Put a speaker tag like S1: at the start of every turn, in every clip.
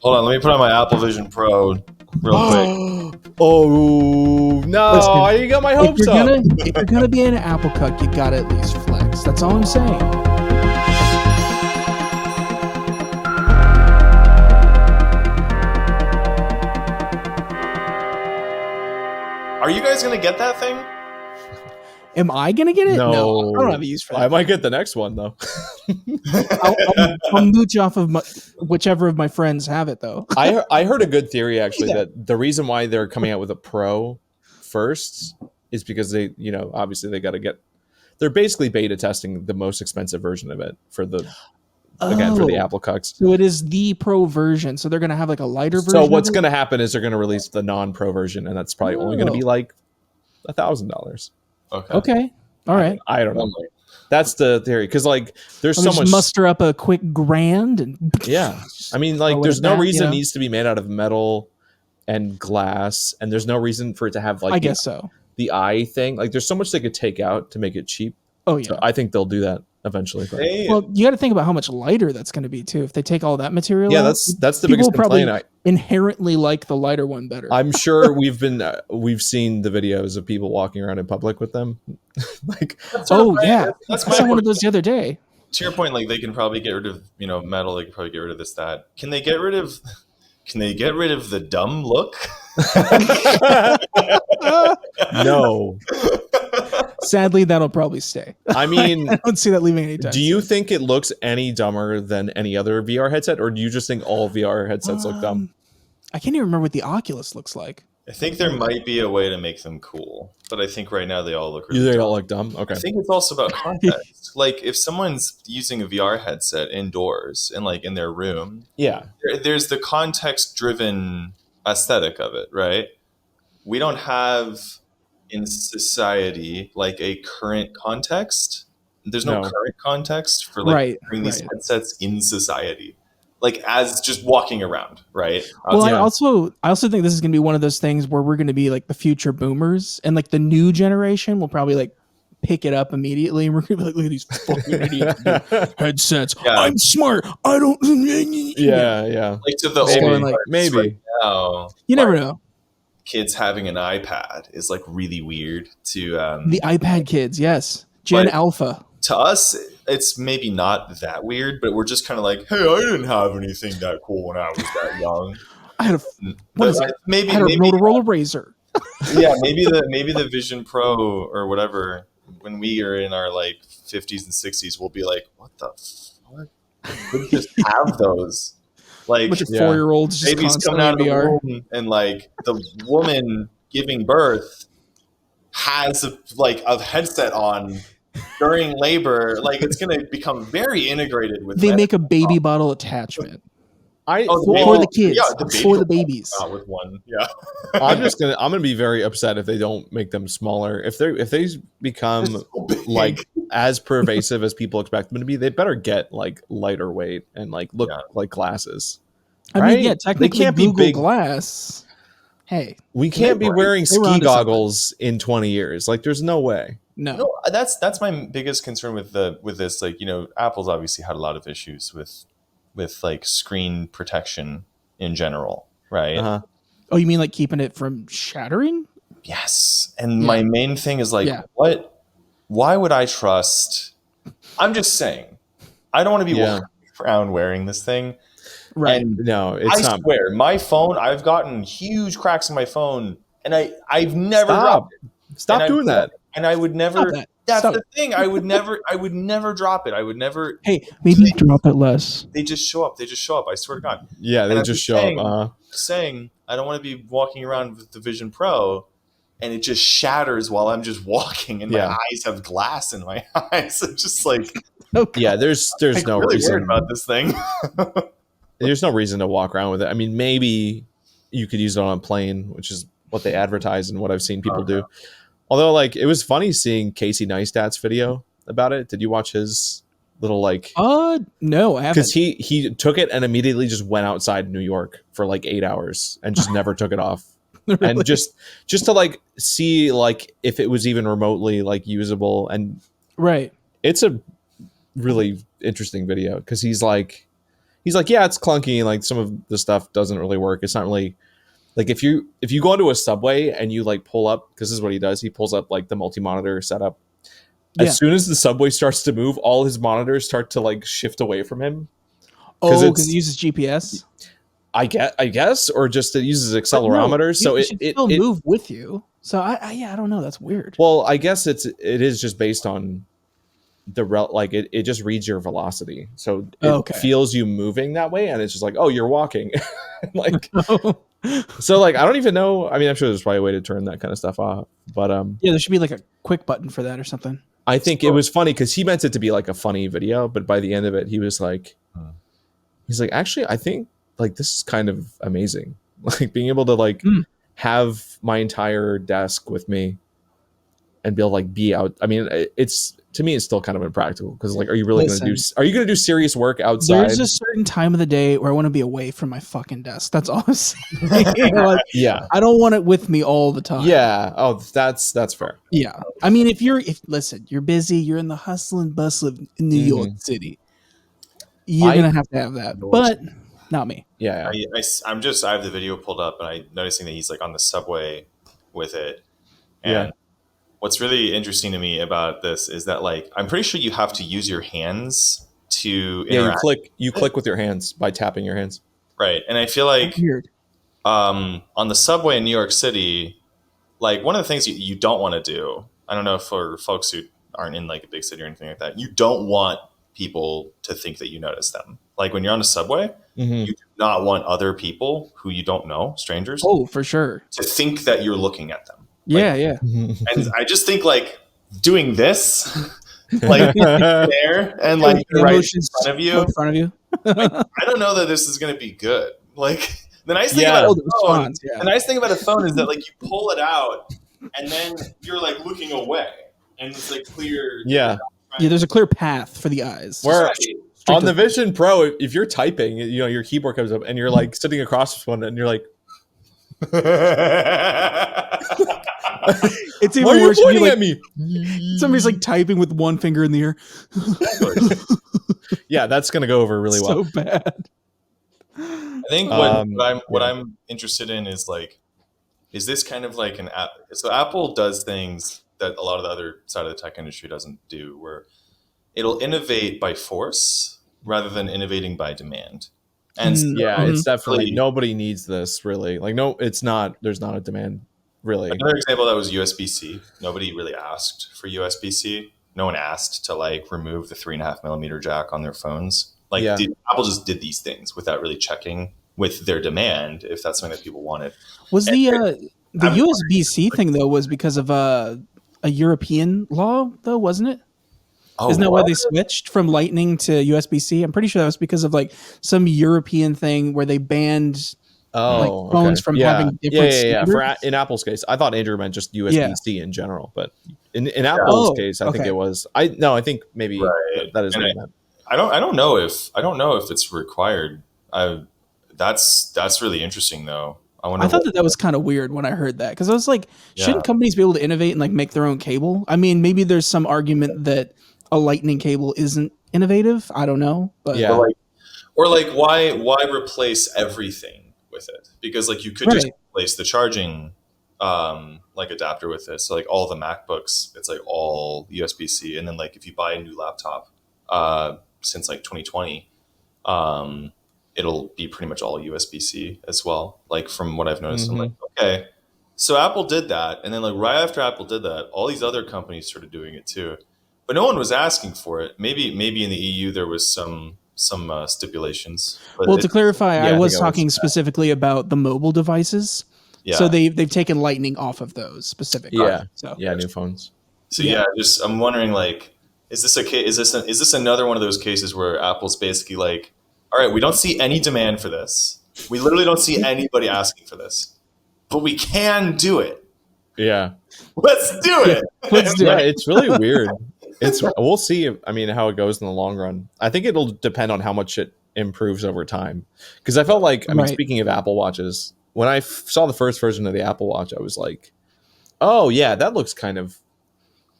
S1: Hold on, let me put on my Apple Vision Pro real quick.
S2: Oh no!
S3: Listen,
S2: You got my hopes
S3: if
S2: up.
S3: you're gonna be an Apple cuck, you gotta at least flex. That's all I'm saying.
S1: Are you guys gonna get that thing?
S3: Am I gonna get it? No, I don't have a use for that.
S2: I might get the next one though.
S3: I'll mooch off of whichever of my friends have it though.
S2: I heard a good theory actually that the reason why they're coming out with a Pro first is because they, obviously they got to get. They're basically beta testing the most expensive version of it for the Apple cucks.
S3: So it is the Pro version. So they're gonna have like a lighter version.
S2: So what's gonna happen is they're gonna release the non-Pro version, and that's probably only gonna be like $1,000.
S3: Okay. All right.
S2: I don't know. That's the theory because there's so much.
S3: Muster up a quick $1,000 and
S2: yeah. I mean, there's no reason it needs to be made out of metal and glass, and there's no reason for it to have
S3: I guess so.
S2: The eye thing. There's so much they could take out to make it cheap.
S3: Oh yeah.
S2: So I think they'll do that eventually.
S3: Well, you got to think about how much lighter that's going to be too. If they take all that material,
S2: yeah, that's the biggest complaint.
S3: Inherently like the lighter one better.
S2: I'm sure we've seen the videos of people walking around in public with them.
S1: That's
S3: I saw one of those the other day.
S1: To your point, they can probably get rid of metal. They can probably get rid of this, that. Can they get rid of the dumb look?
S2: No.
S3: Sadly, that'll probably stay.
S2: I mean,
S3: I don't see that leaving any time.
S2: Do you think it looks any dumber than any other VR headset, or do you just think all VR headsets look dumb?
S3: I can't even remember what the Oculus looks like.
S1: I think there might be a way to make them cool, but I think right now they all look really
S2: They all look dumb? Okay.
S1: I think it's also about context. If someone's using a VR headset indoors and in their room, there's the context-driven aesthetic of it, right? We don't have in society a current context. There's no current context for wearing these headsets in society. As just walking around, right?
S3: Well, I also think this is going to be one of those things where we're going to be the future boomers, and the new generation will probably pick it up immediately, and we're going to be look at these fucking idiots headsets. Yeah. I'm smart. I don't.
S2: Yeah.
S1: To the
S2: maybe
S1: right now,
S3: you never know.
S1: Kids having an iPad is really weird to
S3: the iPad kids. Yes, Gen Alpha.
S1: To us, it's maybe not that weird, but we're just kind of hey, I didn't have anything that cool when I was that young.
S3: I had a Motorola Razr.
S1: Yeah, maybe the Vision Pro or whatever. When we are in our 50s and 60s, we'll be what the fuck? We just have those.
S3: Bunch of 4-year-olds just
S1: babies coming out of the womb, and the woman giving birth has a headset on during labor. It's going to become very integrated with.
S3: They make a baby bottle attachment. For the kids, for the babies.
S1: Not with one, yeah.
S2: I'm gonna be very upset if they don't make them smaller. If they become so as pervasive as people expect them to be, they better get lighter weight and look like glasses.
S3: I mean, yeah, technically, they can't Google be big Glass. Hey,
S2: we can't be wearing ski goggles in 20 years. There's no way.
S1: No, that's my biggest concern with this. Apple's obviously had a lot of issues with screen protection in general, right?
S2: Uh-huh.
S3: Oh, you mean keeping it from shattering?
S1: Yes. And my main thing is why would I trust? I'm just saying, I don't want to be walking around wearing this thing.
S3: Right.
S1: And
S2: no, it's not.
S1: I swear, my phone, I've gotten huge cracks in my phone, and I've never dropped it.
S2: Stop doing that.
S1: And I would never. That's the thing. I would never drop it. I would never.
S3: Hey, maybe drop it less.
S1: They just show up. I swear to God.
S2: Yeah, they just show up.
S1: Saying I don't want to be walking around with the Vision Pro, and it just shatters while I'm just walking, and my eyes have glass in my eyes. It's just
S2: yeah. There's no
S1: really
S2: reason
S1: worried about this thing.
S2: There's no reason to walk around with it. I mean, maybe you could use it on a plane, which is what they advertise and what I've seen people do. Although, it was funny seeing Casey Neistat's video about it. Did you watch his little
S3: no, I haven't.
S2: Because he took it and immediately just went outside New York for 8 hours and just never took it off. Really? And just to see if it was even remotely usable. And
S3: right,
S2: it's a really interesting video because he's he's like, yeah, it's clunky. Like some of the stuff doesn't really work. It's not really like if you go into a subway and you like pull up, because this is what he does. He pulls up like the multi-monitor setup. As soon as the subway starts to move, all his monitors start to like shift away from him.
S3: Oh, because it uses GPS.
S2: I guess, or just it uses accelerometers, so it
S3: still move with you. So I don't know. That's weird.
S2: Well, I guess it is just based on it just reads your velocity, so it feels you moving that way, and it's just like, oh, you're walking, like. So like I don't even know. I mean, I'm sure there's probably a way to turn that kind of stuff off, but
S3: there should be like a quick button for that or something.
S2: I think it was funny because he meant it to be like a funny video, but by the end of it, he was like, he's like, actually, I think like this is kind of amazing, like being able to like have my entire desk with me and be able to like be out. I mean, it's to me, it's still kind of impractical because like, are you going to do serious work outside?
S3: There's a certain time of the day where I want to be away from my fucking desk. That's all I'm saying. Like, I don't want it with me all the time.
S2: Yeah. Oh, that's fair.
S3: Yeah. I mean, if you're busy, you're in the hustle and bustle of New York City. You're going to have that, but not me.
S2: Yeah.
S1: I have the video pulled up and I'm noticing that he's like on the subway with it. And what's really interesting to me about this is that like, I'm pretty sure you have to use your hands to interact.
S2: You click with your hands by tapping your hands.
S1: Right. And I feel like
S3: weird.
S1: On the subway in New York City, like one of the things you don't want to do, I don't know, for folks who aren't in like a big city or anything like that, you don't want people to think that you notice them. Like when you're on a subway, you do not want other people who you don't know, strangers.
S3: Oh, for sure.
S1: To think that you're looking at them.
S3: Yeah,
S1: like, And I just think like doing this, like there and like right in front of you. Like, I don't know that this is going to be good. Like the nice thing about the nice thing about a phone is that like you pull it out and then you're like looking away and it's like clear.
S3: Yeah, there's a clear path for the eyes.
S2: Where on the Vision Pro, if you're typing, you know, your keyboard comes up and you're like sitting across from one and you're like,
S3: it's even
S2: Why
S3: worse.
S2: Are you pointing at me?
S3: Somebody's like typing with one finger in the air.
S2: Yeah, that's gonna go over really well.
S3: So bad.
S1: I think what I'm interested in is like, is this kind of like an app? So Apple does things that a lot of the other side of the tech industry doesn't do, where it'll innovate by force rather than innovating by demand. And
S2: it's definitely nobody needs this really. Like no, it's not. There's not a demand really.
S1: Another example that was USB-C. Nobody really asked for USB-C. No one asked to like remove the 3.5mm jack on their phones. Like Apple just did these things without really checking with their demand if that's something that people wanted.
S3: Was the USB-C thing though was because of a European law though, wasn't it? Oh, isn't that why they switched from Lightning to USB-C? I'm pretty sure that was because of like some European thing where they banned phones from having different standards.
S2: In Apple's case, I thought Andrew meant just USB-C in general, but in Apple's case, I think it was. I think maybe that is what I meant.
S1: I don't know if it's required. That's really interesting though.
S3: I thought that was kind of weird when I heard that because I was like, shouldn't companies be able to innovate and like make their own cable? I mean, maybe there's some argument that a Lightning cable isn't innovative. I don't know, but
S1: or why replace everything with it? Because like you could just replace the charging like adapter with this. So like all the MacBooks, it's like all USB-C, and then like if you buy a new laptop since like 2020, it'll be pretty much all USB-C as well. Like from what I've noticed, I'm like, okay, so Apple did that, and then like right after Apple did that, all these other companies started doing it too. But no one was asking for it. Maybe in the EU there was some stipulations.
S3: Well, to clarify, I was talking specifically about the mobile devices. Yeah. So they've taken Lightning off of those specifically.
S2: Yeah. New phones.
S1: So I'm wondering like, is this another one of those cases where Apple's basically like, all right, we don't see any demand for this. We literally don't see anybody asking for this, but we can do it.
S2: Yeah.
S1: Let's do it.
S3: Let's do it.
S2: It's really weird. We'll see. I mean, how it goes in the long run. I think it'll depend on how much it improves over time. Because I felt like, speaking of Apple Watches, when I saw the first version of the Apple Watch, I was like, "Oh yeah, that looks kind of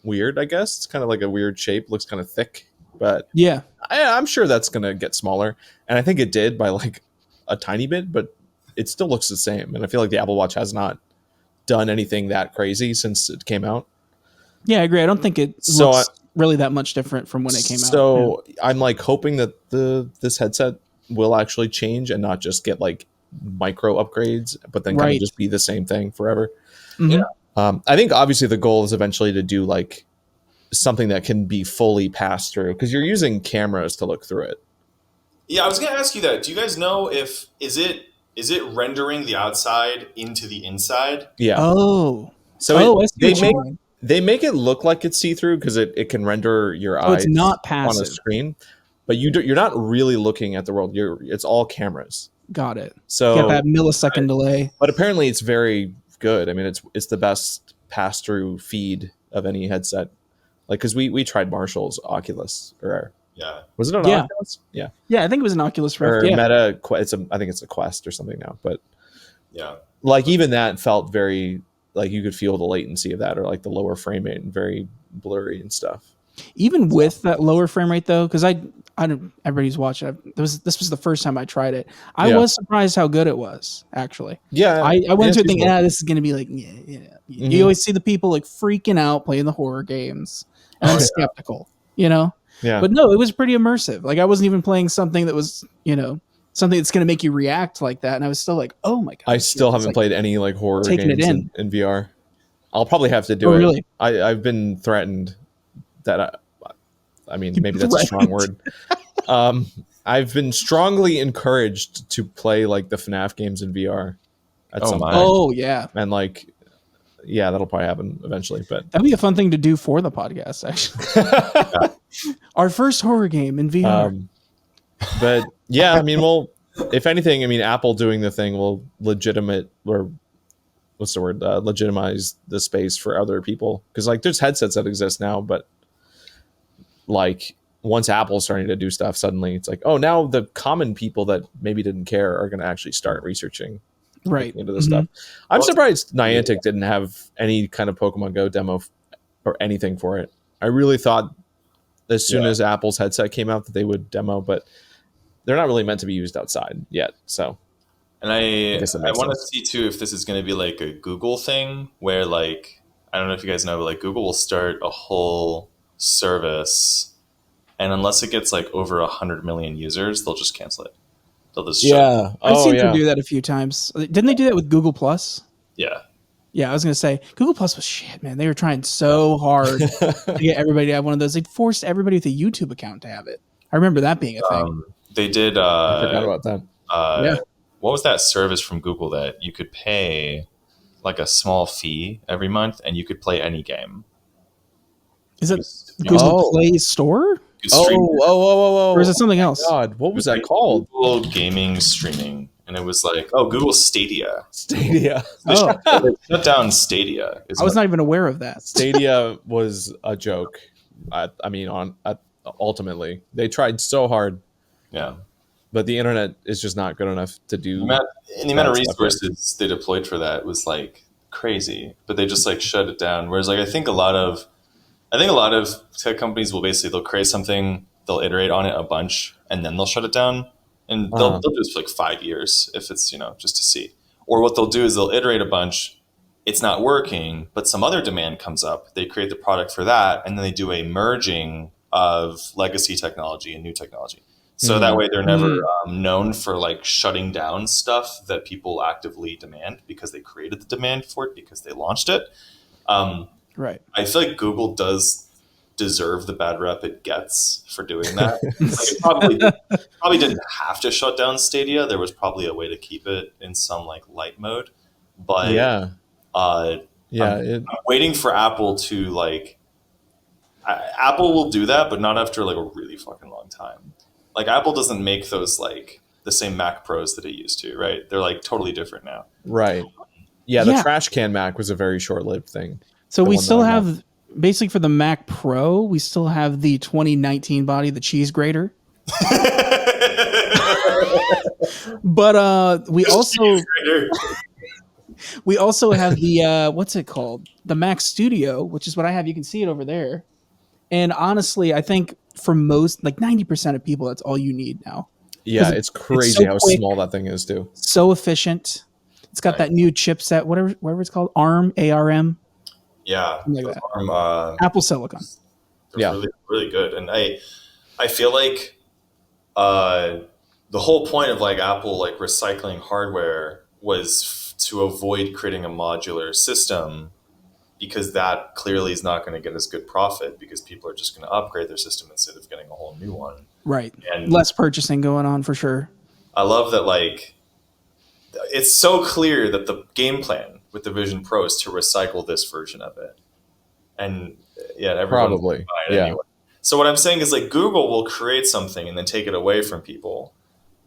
S2: weird." I guess it's kind of like a weird shape. Looks kind of thick. But
S3: yeah,
S2: I'm sure that's going to get smaller. And I think it did by like a tiny bit, but it still looks the same. And I feel like the Apple Watch has not done anything that crazy since it came out.
S3: Yeah, I agree. I don't think it looks really that much different from when it came out.
S2: So I'm like hoping that this headset will actually change and not just get like micro upgrades, but then kind of just be the same thing forever.
S3: Mm-hmm.
S2: Yeah. I think obviously the goal is eventually to do like something that can be fully passed through, because you're using cameras to look through it.
S1: Yeah, I was going to ask you that. Do you guys know if is it rendering the outside into the inside?
S2: Yeah.
S3: Oh.
S2: So they make it look like it's see-through because it can render your eyes
S3: it's not passive
S2: on a screen, but you're not really looking at the world. It's all cameras.
S3: Got it.
S2: So
S3: you get that millisecond delay.
S2: But apparently it's very good. I mean, it's the best pass-through feed of any headset. Like, because we tried Marshall's Oculus, or was it an Oculus?
S3: Yeah, I think it was an Oculus Rift.
S2: Or Meta. I think it's a Quest or something now. But
S1: yeah,
S2: like even that felt very like you could feel the latency of that, or like the lower frame rate and very blurry and stuff.
S3: Even with that lower frame rate though, because I don't. Everybody's watching. This was the first time I tried it. I was surprised how good it was. Actually,
S2: yeah.
S3: I went to think, this is gonna be like, Mm-hmm. You always see the people like freaking out playing the horror games, and I'm skeptical, Yeah. But no, it was pretty immersive. Like I wasn't even playing something that was, something that's gonna make you react like that, and I was still like, oh my god.
S2: I still haven't played any like horror games in VR. I'll probably have to do it. Really? I've been threatened that I mean, maybe that's a strong word. I've been strongly encouraged to play like the FNAF games in VR at some point.
S3: Oh yeah.
S2: And like, yeah, that'll probably happen eventually. But
S3: that'd be a fun thing to do for the podcast, actually. Our first horror game in VR.
S2: But yeah, I mean, well, if anything, I mean, Apple doing the thing will legitimize the space for other people, because like there's headsets that exist now, but like once Apple's starting to do stuff, suddenly it's like, oh, now the common people that maybe didn't care are going to actually start researching into this stuff. I'm surprised Niantic didn't have any kind of Pokemon Go demo or anything for it. I really thought as soon as Apple's headset came out that they would demo, but they're not really meant to be used outside yet. So,
S1: and I want to see too if this is going to be like a Google thing where like, I don't know if you guys know, but like Google will start a whole service, and unless it gets like over 100 million users, they'll just cancel it. They'll just
S3: I've seen them do that a few times. Didn't they do that with Google Plus?
S1: Yeah.
S3: I was gonna say Google Plus was shit, man. They were trying so hard to get everybody to have one of those. They forced everybody with a YouTube account to have it. I remember that being a thing.
S1: They did.
S2: I forgot about that.
S1: What was that service from Google that you could pay like a small fee every month and you could play any game?
S3: Is it Google Play Store?
S2: Oh!
S3: Or is it something else?
S2: God, what was that called?
S1: Google Gaming Streaming, and it was like, Google Stadia.
S2: They
S1: shut down Stadia.
S3: I was not even aware of that.
S2: Stadia was a joke. Ultimately, they tried so hard.
S1: Yeah.
S2: But the internet is just not good enough to do.
S1: The amount of resources they deployed for that was like crazy, but they just like shut it down. Whereas like I think a lot of tech companies will they'll create something, they'll iterate on it a bunch, and then they'll shut it down, and they'll do this for like 5 years if it's just to see. Or what they'll do is they'll iterate a bunch, it's not working, but some other demand comes up. They create the product for that, and then they do a merging of legacy technology and new technology. So that way they're never known for like shutting down stuff that people actively demand because they created the demand for it because they launched it.
S3: Right.
S1: I feel like Google does deserve the bad rep it gets for doing that. Like it probably didn't have to shut down Stadia. There was probably a way to keep it in some like light mode. But I'm waiting for Apple to like. Apple will do that, but not after like a really fucking long time. Like Apple doesn't make those like the same Mac Pros that it used to, right? They're like totally different now.
S2: Right. Yeah, the trash can Mac was a very short-lived thing.
S3: So we still have, basically for the Mac Pro, we still have the 2019 body, the cheese grater. But we also have the what's it called? The Mac Studio, which is what I have. You can see it over there. And honestly, I think for most, like 90% of people, that's all you need now.
S2: Yeah, it's crazy how small that thing is too.
S3: So efficient. It's got that new chipset, whatever it's called, ARM.
S1: Yeah,
S3: like that. Apple Silicon.
S1: They're really, really good. And I feel like the whole point of like Apple like recycling hardware was to avoid creating a modular system, because that clearly is not going to get as good profit, because people are just going to upgrade their system instead of getting a whole new one.
S3: Right. And less purchasing going on for sure.
S1: I love that, like, it's so clear that the game plan with the Vision Pro is to recycle this version of it. And yeah, everyone's
S2: probably.
S1: Anyway. So what I'm saying is, like, Google will create something and then take it away from people.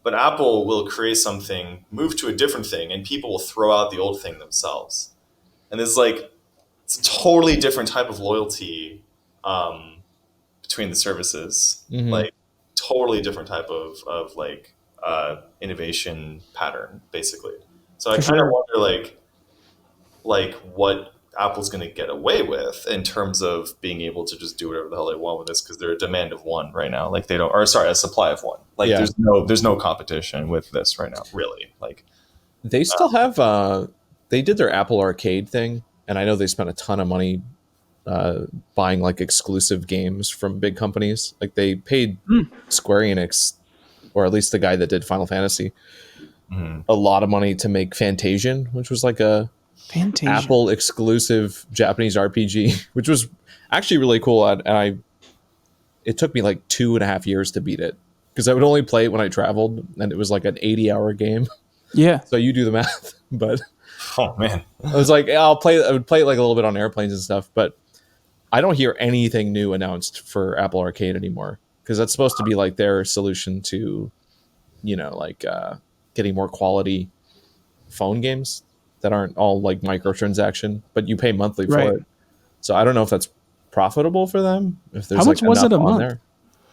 S1: But Apple will create something, move to a different thing, and people will throw out the old thing themselves. And it's like, it's a totally different type of loyalty between the services. Mm-hmm. Like, totally different type of like innovation pattern, basically. So I kind of wonder, like what Apple's going to get away with in terms of being able to just do whatever the hell they want with this, because they're a demand of one right now. Like, they don't, or sorry, a supply of one. Like, there's no competition with this right now, really. Like,
S2: they still have they did their Apple Arcade thing, and I know they spent a ton of money buying like exclusive games from big companies. Like, they paid Square Enix, or at least the guy that did Final Fantasy, a lot of money to make Fantasian, which was like a Apple exclusive Japanese RPG, which was actually really cool. And it took me like 2.5 years to beat it, because I would only play it when I traveled, and it was like an 80-hour game.
S3: Yeah.
S2: So you do the math, but
S1: oh man,
S2: I was like, I would play it like a little bit on airplanes and stuff, but I don't hear anything new announced for Apple Arcade anymore, because that's supposed to be like their solution to, like getting more quality phone games that aren't all like microtransaction, but you pay monthly for it. So I don't know if that's profitable for them. If there's
S3: how much was it a month?
S2: There.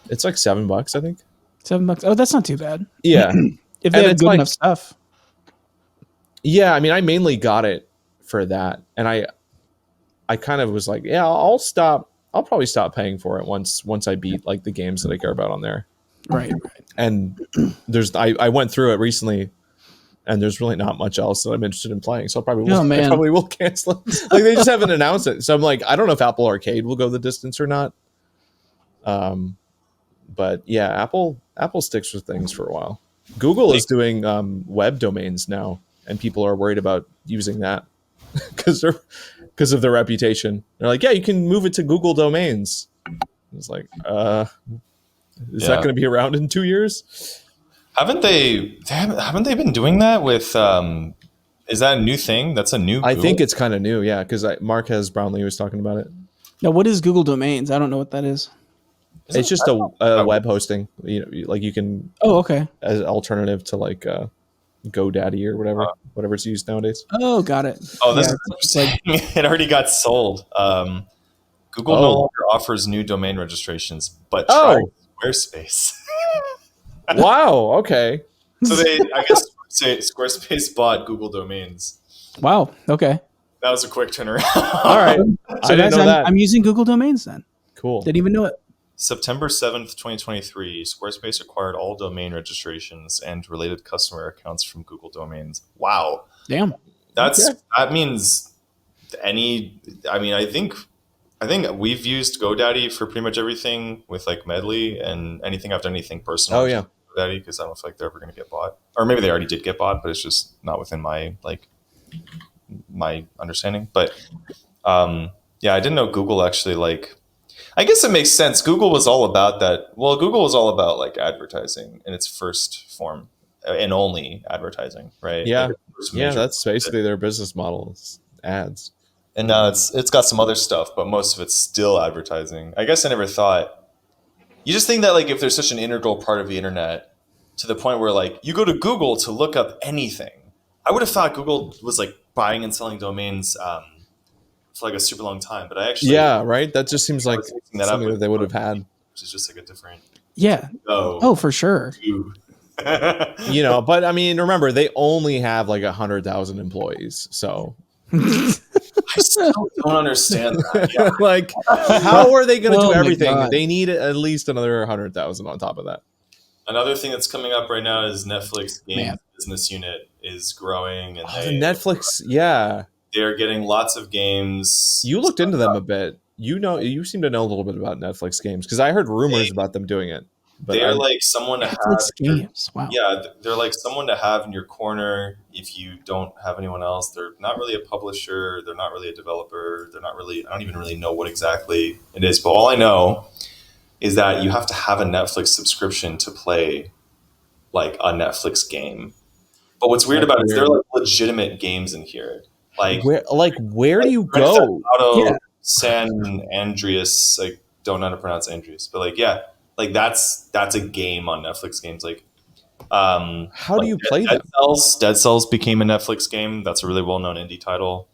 S2: It's like $7, I think.
S3: $7. Oh, that's not too bad.
S2: Yeah.
S3: If they have good enough stuff.
S2: Yeah, I mean, I mainly got it for that, and I kind of was like, yeah, I'll probably stop paying for it once I beat like the games that I care about on there.
S3: Right.
S2: And I went through it recently, and there's really not much else that I'm interested in playing, so I probably will cancel it. Like, they just haven't announced it, so I'm like, I don't know if Apple Arcade will go the distance or not. But yeah, Apple sticks with things for a while. Google is doing web domains now, and people are worried about using that because of their reputation. They're like, yeah, you can move it to Google Domains. It's like, is that going to be around in 2 years?
S1: Haven't they been doing that with? Is that a new thing? That's a new.
S2: I think it's kind of new, yeah. Because Marquez Brownlee was talking about it.
S3: Now, what is Google Domains? I don't know what that is.
S2: It's just a web hosting. Like you can.
S3: Oh, okay.
S2: As an alternative to like GoDaddy or whatever it's used nowadays.
S3: Oh, got it.
S1: Oh, this is like it already got sold. Google no longer offers new domain registrations, but try Squarespace.
S2: Wow. Okay.
S1: So I guess Squarespace bought Google Domains.
S3: Wow. Okay.
S1: That was a quick turnaround.
S2: All right.
S3: So guys, I'm using Google Domains then.
S2: Cool.
S3: Didn't even know it.
S1: September 7th, 2023, Squarespace acquired all domain registrations and related customer accounts from Google Domains. Wow.
S3: Damn.
S1: That means I think we've used GoDaddy for pretty much everything with like Medley, and anything I've done anything personal.
S2: Oh yeah.
S1: GoDaddy, because I don't feel like they're ever going to get bought, or maybe they already did get bought, but it's just not within my understanding. But yeah, I didn't know Google actually like. I guess it makes sense. Google was all about that. Well, Google was all about like advertising in its first form, and only advertising, right?
S2: Yeah,
S1: like
S2: that's basically their business model, is ads.
S1: And now it's got some other stuff, but most of it's still advertising. I guess I never thought. You just think that like if there's such an integral part of the internet to the point where like you go to Google to look up anything, I would have thought Google was like buying and selling domains. For like a super long time, but I actually
S2: right. That just seems like something that they would have had,
S1: which is just like a different
S3: for sure.
S2: But I mean, remember they only have like 100,000 employees, so
S1: I still don't understand that. Yeah.
S2: Like, how are they going to do everything?
S3: God.
S2: They need at least another 100,000 on top of that.
S1: Another thing that's coming up right now is Netflix Games business unit is growing, and
S2: the Netflix,
S1: they're getting lots of games.
S2: You looked into them a bit. You seem to know a little bit about Netflix games because I heard rumors about them doing it. But
S1: they're like someone to
S3: Netflix
S1: have.
S3: games. Wow.
S1: Yeah, they're like someone to have in your corner if you don't have anyone else. They're not really a publisher. They're not really a developer. They're not really. I don't even really know what exactly it is. But all I know is that you have to have a Netflix subscription to play like a Netflix game. But what's weird about it is there are like legitimate games in here. Like
S2: where do you go?
S1: San Andreas. I don't know how to pronounce Andreas, but like that's a game on Netflix games. Like,
S2: how do you play them?
S1: Dead Cells became a Netflix game. That's a really well-known indie title.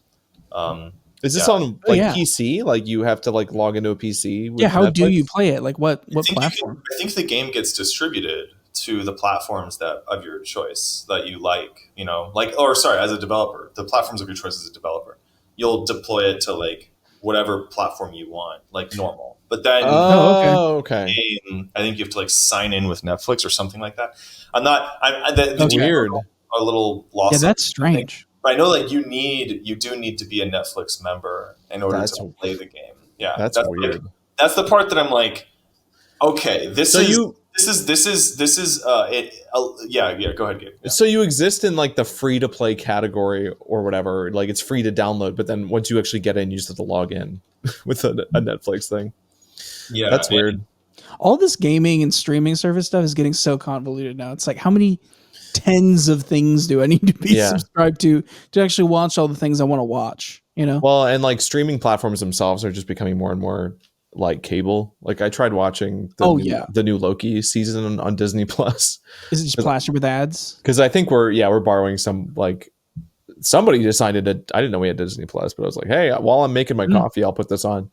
S2: Is this on PC? Like you have to like log into a PC? With
S3: how
S2: Netflix?
S3: do you play it? Like what platform?
S1: I think the game gets distributed to the platforms that of your choice that you like. You know, as a developer, the platforms of your choice as a developer. You'll deploy it to like whatever platform you want, like normal. But then,
S2: okay.
S1: I think you have to like sign in with Netflix or something like that. That's
S2: weird.
S1: A little lost.
S3: Yeah, that's strange.
S1: But I know like you do need to be a Netflix member in order to play the game. Yeah,
S2: that's weird.
S1: Like, that's the part that I'm like, okay, this is it. Yeah. Go ahead, Gabe. Yeah.
S2: So you exist in like the free to play category or whatever. Like it's free to download, but then once you actually get in, you just have to log in with a Netflix thing.
S1: Yeah,
S2: that's weird.
S3: All this gaming and streaming service stuff is getting so convoluted now. It's like, how many tens of things do I need to be subscribed to actually watch all the things I want to watch? You know.
S2: Well, and like streaming platforms themselves are just becoming more and more like cable. Like I tried watching the new Loki season on Disney Plus.
S3: Is it just plastered with ads?
S2: Because I think we're borrowing some, like somebody decided to, I didn't know we had Disney Plus, but I was like, hey, while I'm making my coffee, I'll put this on.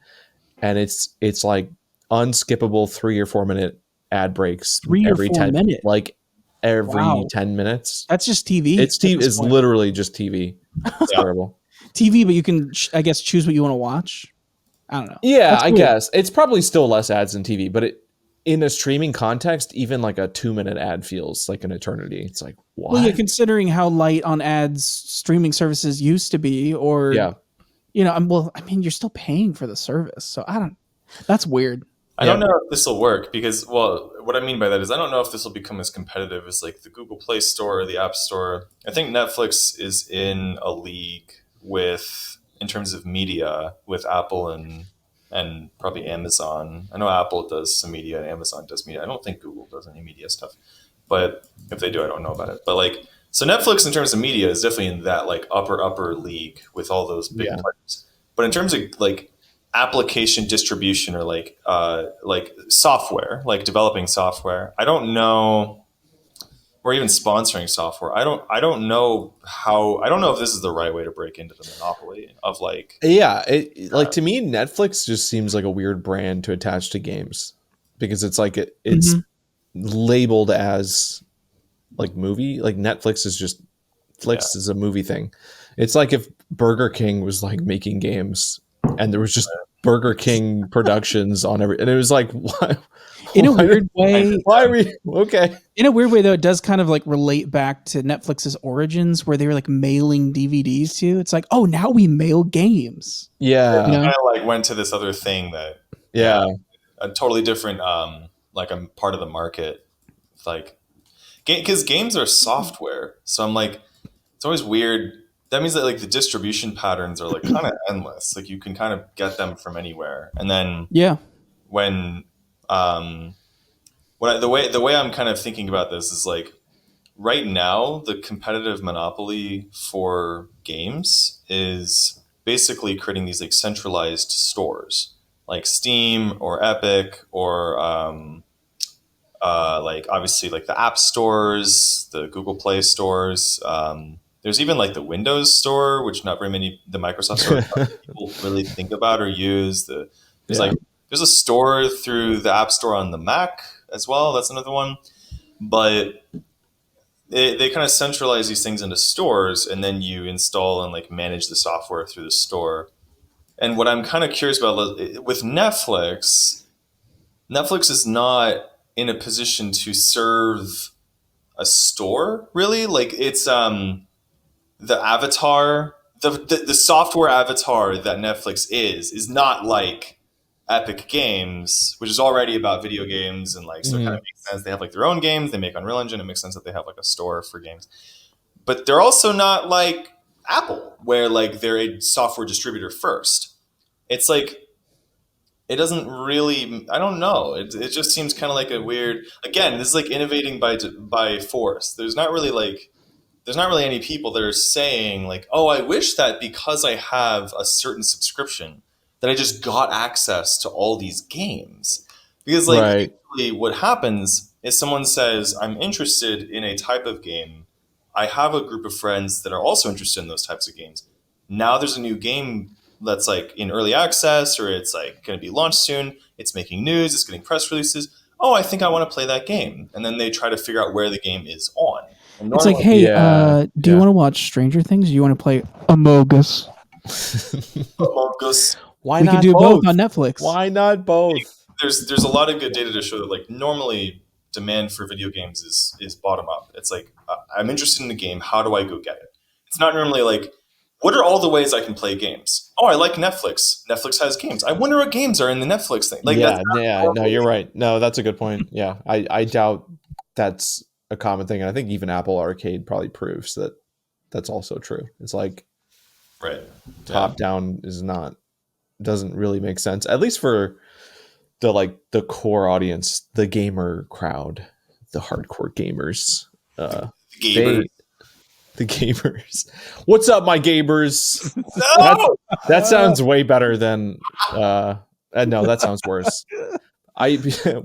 S2: And it's like unskippable 3 or 4 minute ad breaks every 10 minutes. Like every 10 minutes.
S3: That's just TV.
S2: It's TV. It's literally just TV. It's terrible.
S3: TV, but you can, I guess, choose what you want to watch. I don't know.
S2: Yeah, I guess it's probably still less ads than TV, but in a streaming context, even like a 2-minute ad feels like an eternity. It's like, what?
S3: Well, yeah, considering how light on ads streaming services used to be, or you know, you're still paying for the service, so that's weird.
S1: I don't know if this will work because, what I mean by that is I don't know if this will become as competitive as like the Google Play Store or the App Store. I think Netflix is in a league in terms of media with Apple and probably Amazon. I know Apple does some media and Amazon does media. I don't think Google does any media stuff, but if they do, I don't know about it. But like, so Netflix in terms of media is definitely in that like upper league with all those big players. But in terms of like application distribution or like software, like developing software, I don't know. Or even sponsoring software. I don't know if this is the right way to break into the monopoly of like.
S2: Yeah, to me, Netflix just seems like a weird brand to attach to games because it's like it's labeled as like movie. Like Netflix is just is a movie thing. It's like if Burger King was like making games and there was just Burger King productions on and it was like what.
S3: In a weird way,
S2: why are we okay?
S3: In a weird way, though, it does kind of like relate back to Netflix's origins, where they were like mailing DVDs to. It's like, oh, now we mail games.
S2: Yeah,
S1: kind of like went to this other thing that a totally different like I'm part of the market, like because games are software. So I'm like, it's always weird. That means that like the distribution patterns are like kind of endless. Like you can kind of get them from anywhere, and then when the way I'm kind of thinking about this is like right now the competitive monopoly for games is basically creating these like centralized stores like Steam or Epic or like obviously like the app stores, the Google Play stores. There's even like the Windows store, which not very many the Microsoft store people really think about or use. There's a store through the App Store on the Mac as well. That's another one. But they kind of centralize these things into stores, and then you install and like manage the software through the store. And what I'm kind of curious about with Netflix is not in a position to serve a store, really. Like it's the avatar, the software avatar that Netflix is not like Epic Games, which is already about video games, and like so it kind of makes sense. They have like their own games, they make Unreal Engine. It makes sense that they have like a store for games, but they're also not like Apple, where like they're a software distributor first. It's like it doesn't really. I don't know. It just seems kind of like a weird. Again, this is like innovating by force. There's not really any people that are saying like, oh, I wish that because I have a certain subscription that I just got access to all these games. Because like usually what happens is someone says, I'm interested in a type of game. I have a group of friends that are also interested in those types of games. Now there's a new game that's like in early access, or it's like going to be launched soon. It's making news. It's getting press releases. Oh, I think I want to play that game. And then they try to figure out where the game is on.
S3: It's like, hey, do you want to watch Stranger Things? Do you want to play Among Us?
S1: Among Us.
S3: Why we not can do both on Netflix?
S2: Why not both?
S1: There's a lot of good data to show that like normally demand for video games is bottom up. It's like I'm interested in a game. How do I go get it? It's not normally like what are all the ways I can play games? Oh, I like Netflix. Netflix has games. I wonder what games are in the Netflix thing. Like
S2: no, you're right. No, that's a good point. Yeah, I doubt that's a common thing, and I think even Apple Arcade probably proves that that's also true. It's like top down doesn't really make sense, at least for the core audience, the gamer crowd, the hardcore gamers, the gamers. What's up, my gamers? No! That sounds way better than no, that sounds worse.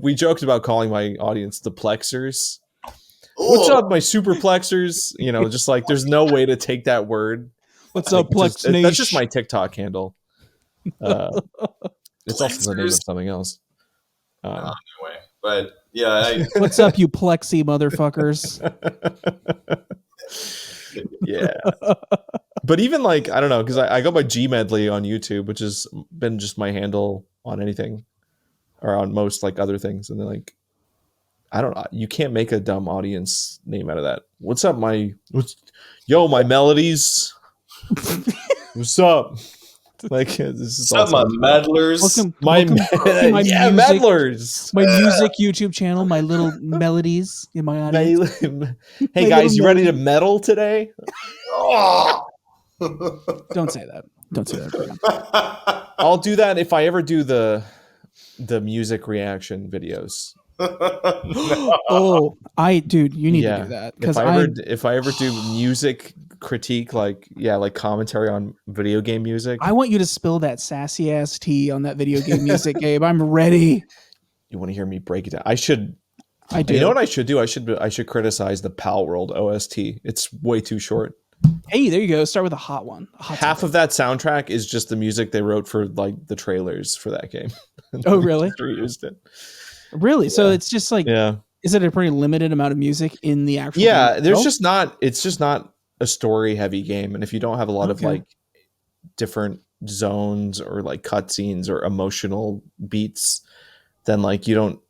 S2: We joked about calling my audience the plexers. What's up, my superplexers? You know, just like there's no way to take that word.
S3: What's up, Plex Nation?
S2: That's just my TikTok handle. It's also the name of something else.
S1: Anyway, but yeah.
S3: What's up, you plexi motherfuckers?
S2: Yeah. But even like, I don't know, because I go by G Medley on YouTube, which has been just my handle on anything or on most like other things. And they're like, I don't know. You can't make a dumb audience name out of that. What's up, my melodies? What's up? Like this is
S1: what's up, my meddlers?
S3: Welcome my music,
S2: meddlers.
S3: My music YouTube channel, my little melodies in my audience.
S2: Hey guys, you ready to meddle today?
S3: Don't say that. Don't say that.
S2: I'll do that if I ever do the music reaction videos.
S3: No. Dude, you need to do that, because
S2: if I ever do music critique, like commentary on video game music,
S3: I want you to spill that sassy ass tea on that video game music, Gabe. I'm ready.
S2: You want to hear me break it down? I do. You know what I should do? I should criticize the Palworld OST. It's way too short.
S3: Hey, there you go. Start with a hot one.
S2: Half of that soundtrack is just the music they wrote for like the trailers for that game.
S3: Oh, really?
S2: Reused it.
S3: Really? Yeah. So it's just like, is it a pretty limited amount of music in the actual game?
S2: There's just not, it's just not a story heavy game. And if you don't have a lot of like different zones or like cutscenes or emotional beats, then like you don't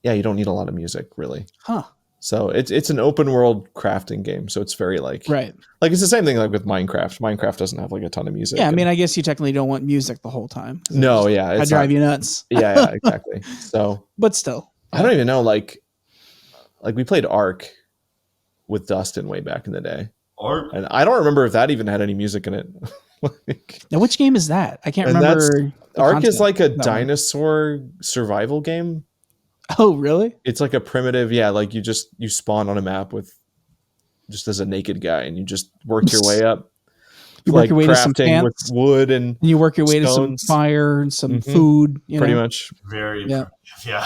S2: need a lot of music really.
S3: Huh.
S2: So it's an open world crafting game. So it's very like it's the same thing like with Minecraft. Minecraft doesn't have like a ton of music.
S3: Yeah, I mean, I guess you technically don't want music the whole time.
S2: No,
S3: I'd drive you nuts.
S2: Yeah, exactly. So,
S3: but still,
S2: I don't even know. Like we played Ark with Dustin way back in the day.
S1: Ark,
S2: and I don't remember if that even had any music in it.
S3: Now, which game is that? I can't remember.
S2: Ark is like a dinosaur survival game.
S3: Oh, really?
S2: It's like a primitive, like you spawn on a map with just as a naked guy, and you just work your way up.
S3: You work your way to some pants,
S2: with wood, and
S3: you work your way
S2: stones.
S3: To some fire and some food.
S2: Pretty much.
S1: Very.
S3: Yeah.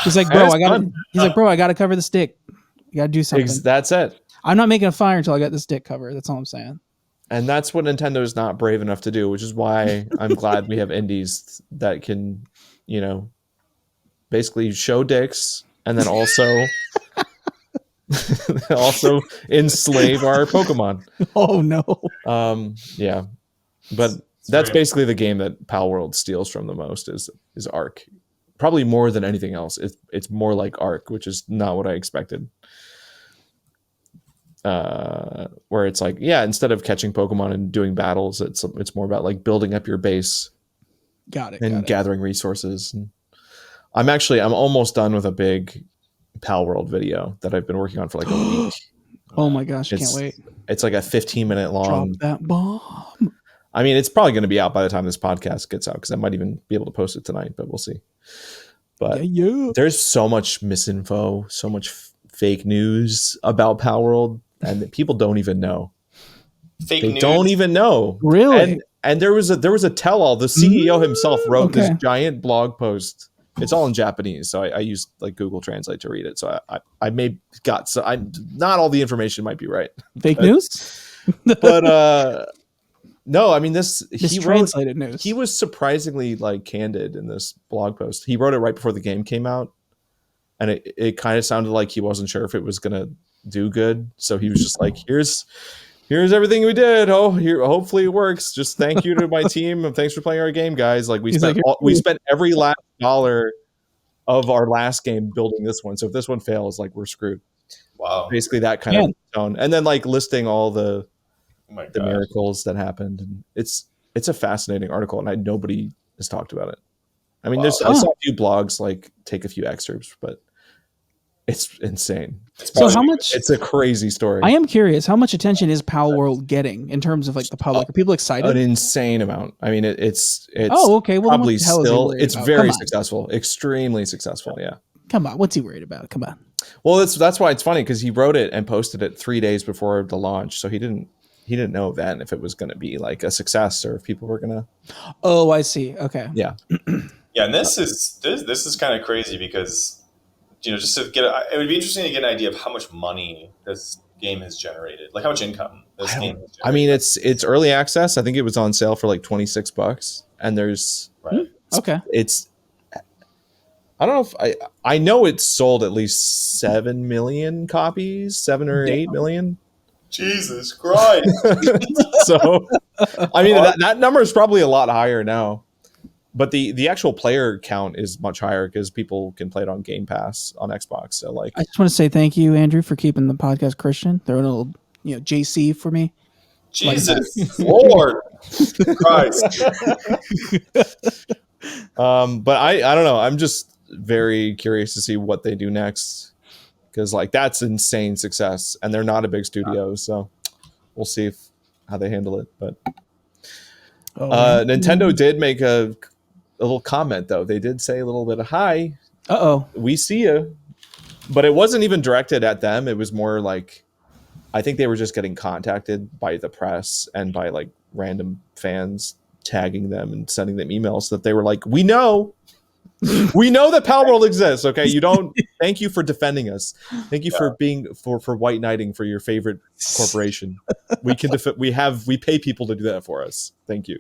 S3: He's like, bro, I got to cover the stick. You got to do something.
S2: That's it.
S3: I'm not making a fire until I got the stick covered. That's all I'm saying.
S2: And that's what Nintendo's not brave enough to do, which is why I'm glad we have indies that can, basically show dicks and then also also enslave our Pokemon.
S3: Oh no.
S2: Yeah, but that's basically the game that Palworld steals from the most is Arc. Probably more than anything else. It's more like Arc, which is not what I expected. Where it's like, yeah, instead of catching Pokemon and doing battles, it's more about like building up your base.
S3: Got it.
S2: Gathering resources. And I'm almost done with a big Palworld video that I've been working on for like a week.
S3: Oh my gosh, can't wait.
S2: It's like a 15-minute long.
S3: Drop that bomb.
S2: I mean, it's probably going to be out by the time this podcast gets out because I might even be able to post it tonight, but we'll see. But there's so much misinfo, so much fake news about Palworld, and people don't even know. They don't even know.
S3: Really?
S2: And there was a tell-all. The CEO himself wrote this giant blog post. It's all in Japanese, so I used like Google Translate to read it. So I may got not all the information might be right.
S3: Fake news?
S2: But no, I mean
S3: he translated news.
S2: He was surprisingly like candid in this blog post. He wrote it right before the game came out, and it kind of sounded like he wasn't sure if it was gonna do good. So he was just like, here's everything we did. Oh, here, hopefully it works. Just thank you to my team and thanks for playing our game, guys. Like we spent every last dollar of our last game building this one. So if this one fails, like we're screwed.
S1: Wow.
S2: Basically that kind of tone. And then like listing all the miracles that happened. And it's a fascinating article, and nobody has talked about it. I mean, I saw a few blogs like take a few excerpts, but it's insane.
S3: So how much?
S2: It's a crazy story.
S3: I am curious. How much attention is Palworld getting in terms of like the public? Are people excited?
S2: An insane amount. I mean, it's
S3: okay. Well,
S2: probably still it's very successful, extremely successful. Yeah.
S3: Come on, what's he worried about? Come on.
S2: Well, that's why it's funny because he wrote it and posted it 3 days before the launch, so he didn't know then if it was going to be like a success or if people were gonna.
S3: Oh, I see. Okay.
S2: Yeah.
S1: Yeah, and this is kind of crazy because. Just to it would be interesting to get an idea of how much money this game has generated, like how much income this game has generated.
S2: I mean, it's early access. I think it was on sale for like $26, and there's it's. I don't know if I know it's sold at least 7 million copies, 7 or 8 million.
S1: Jesus Christ!
S2: So, I mean, that number is probably a lot higher now. But the actual player count is much higher because people can play it on Game Pass on Xbox. So like,
S3: I just want to say thank you, Andrew, for keeping the podcast Christian. Throwing a little, JC for me.
S1: Jesus Lord Christ.
S2: But I don't know. I'm just very curious to see what they do next because like that's insane success, and they're not a big studio, so we'll see how they handle it. But Nintendo did make a little comment though. They did say a little bit of hi. We see you, but it wasn't even directed at them. It was more like I think they were just getting contacted by the press and by like random fans tagging them and sending them emails that they were like, we know that Palworld exists. Okay, you don't. Thank you for defending us. Thank you for being for white knighting for your favorite corporation. We can we pay people to do that for us. Thank you.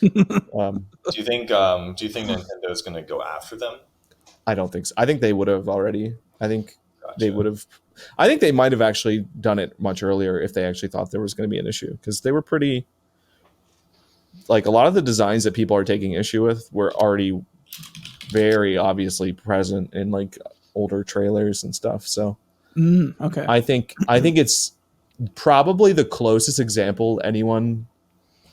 S1: Do you think Nintendo is going to go after them?
S2: I don't think so. I think they would have already. I think they would have. I think they might have actually done it much earlier if they actually thought there was going to be an issue, because they were pretty. Like a lot of the designs that people are taking issue with were already very obviously present in like older trailers and stuff. So
S3: okay,
S2: I think it's probably the closest example anyone.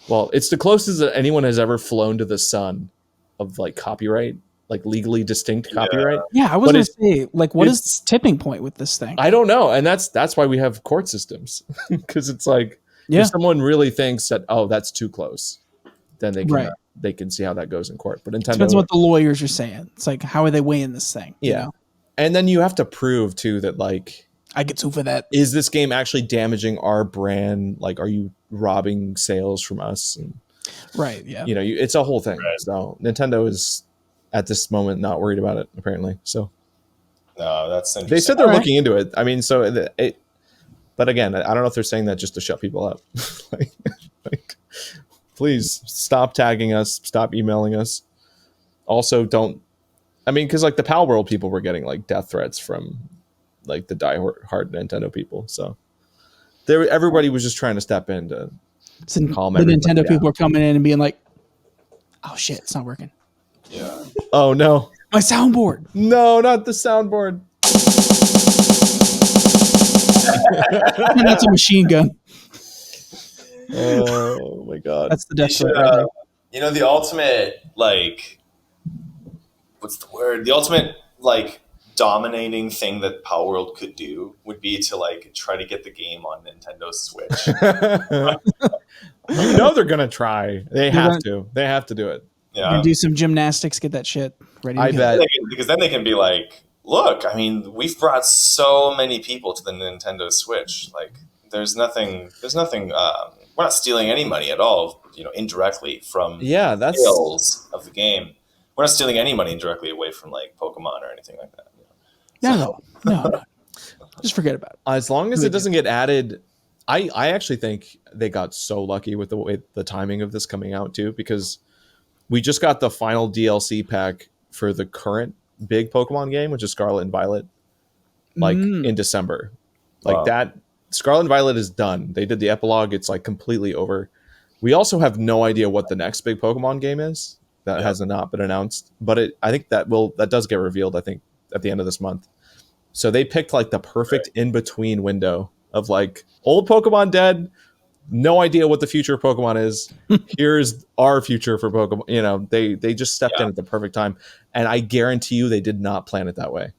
S2: Well, it's the closest that anyone has ever flown to the sun of like copyright, like legally distinct copyright.
S3: Yeah, I was going to say, like, what is the tipping point with this thing?
S2: I don't know, and that's why we have court systems, because it's like if someone really thinks that that's too close, then they can see how that goes in court. But Nintendo
S3: depends on what the lawyers are saying. It's like, how are they weighing this thing?
S2: Yeah, you know? And then you have to prove too that like
S3: I get sued for that.
S2: Is this game actually damaging our brand? Like, are you robbing sales from us? And,
S3: right. Yeah.
S2: You know, it's a whole thing. Right. So Nintendo is at this moment not worried about it, apparently. So
S1: no, that's interesting.
S2: They said they're looking into it. I mean, but again, I don't know if they're saying that just to shut people up. like, please stop tagging us, stop emailing us. Also, don't. I mean, because like the Palworld people were getting like death threats from like the diehard Nintendo people. So everybody was just trying to step in to calm
S3: the
S2: everybody
S3: Nintendo
S2: down.
S3: people are coming in and being like, "Oh shit, it's not working."
S1: Yeah.
S2: Oh no,
S3: my soundboard.
S2: No, not the soundboard.
S3: And that's a machine gun.
S2: Oh my god,
S3: that's the death threat right there.
S1: You know, the ultimate, like, what's the word? The ultimate, like, dominating thing that Palworld could do would be to, like, try to get the game on Nintendo Switch.
S2: You know they're gonna try. They have to. They have to do it.
S1: Yeah.
S3: Do some gymnastics, get that shit ready.
S2: I bet.
S1: Because then they can be like, look, I mean, we've brought so many people to the Nintendo Switch. Like, there's nothing. We're not stealing any money at all, you know, indirectly from
S2: that's
S1: sales of the game. We're not stealing any money indirectly away from like Pokemon or anything like that. You
S3: know? No. Just forget about it.
S2: As long as it doesn't get added, I actually think they got so lucky with the way the timing of this coming out too, because we just got the final DLC pack for the current big Pokemon game, which is Scarlet and Violet, like in December. Like that. Scarlet and Violet is done. They did the epilogue. It's like completely over. We also have no idea what the next big Pokemon game is. That has not been announced, but I think that does get revealed, I think, at the end of this month. So they picked like the perfect in-between window of like old Pokemon dead, no idea what the future of Pokemon is. Here's our future for Pokemon. You know, they just stepped in at the perfect time. And I guarantee you they did not plan it that way.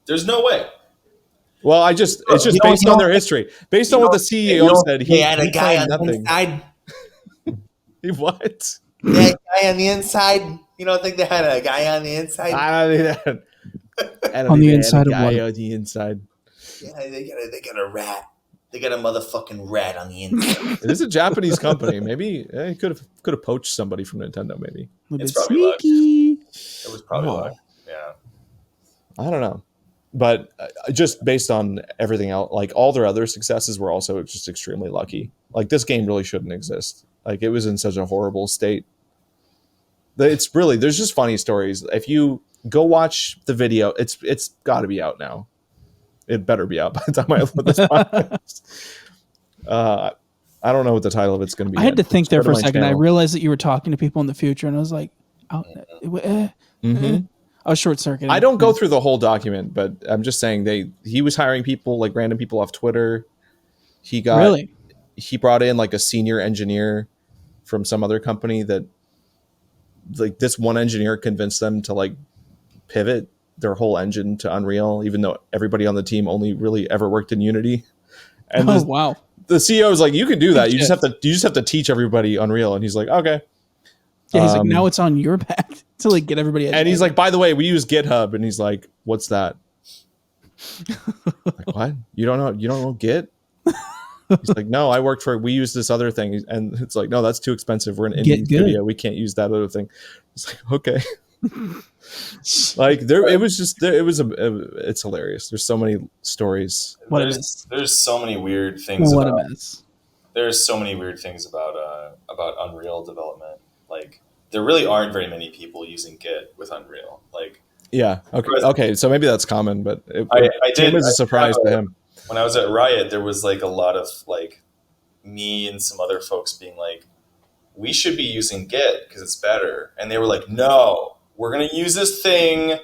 S1: There's no way.
S2: Well, it's just based on their history. Based on what the CEO said,
S4: he had a guy on
S2: nothing.
S4: the inside.
S2: What?
S4: They had a guy on the inside. You don't think they had a guy on the inside?
S2: I don't think that.
S3: On the inside of what?
S2: On the inside.
S4: Yeah, they got a rat. They got a motherfucking rat on the inside.
S2: It is a Japanese company. Maybe he could have poached somebody from Nintendo. Maybe
S1: it's probably sneaky. It was probably luck. Yeah.
S2: I don't know, but just based on everything else, like all their other successes were also just extremely lucky. Like this game really shouldn't exist. Like it was in such a horrible state. It's really, there's just funny stories. If you go watch the video, it's got to be out now. It better be out by the time I upload this podcast. I don't know what the title of it's going to be.
S3: I had to think there for a second. I realized that you were talking to people in the future, and I was like, I was short circuited.
S2: I don't go through the whole document, but I'm just saying he was hiring people, like random people off Twitter. He brought in like a senior engineer from some other company that, like, this one engineer convinced them to like pivot their whole engine to Unreal, even though everybody on the team only really ever worked in Unity. And
S3: wow.
S2: The CEO is like, you can do that. You just have to teach everybody Unreal. And he's like, okay.
S3: Yeah, he's like, now it's on your back to like get everybody.
S2: And he's like, by the way, we use GitHub. And he's like, what's that? Like, what? You don't know Git? He's like, no, we use this other thing. And it's like, no, that's too expensive. We're an indie studio. We can't use that other thing. It's like, okay. Like it's hilarious. There's so many stories.
S1: There's so many weird things.
S3: What a mess.
S1: There's so many weird things about Unreal development. Like there really aren't very many people using Git with Unreal. Like
S2: yeah, okay. So maybe that's common, but it was a surprise to him.
S1: When I was at Riot, there was like a lot of like me and some other folks being like, we should be using Git because it's better, and they were like, no. We're going to use this thing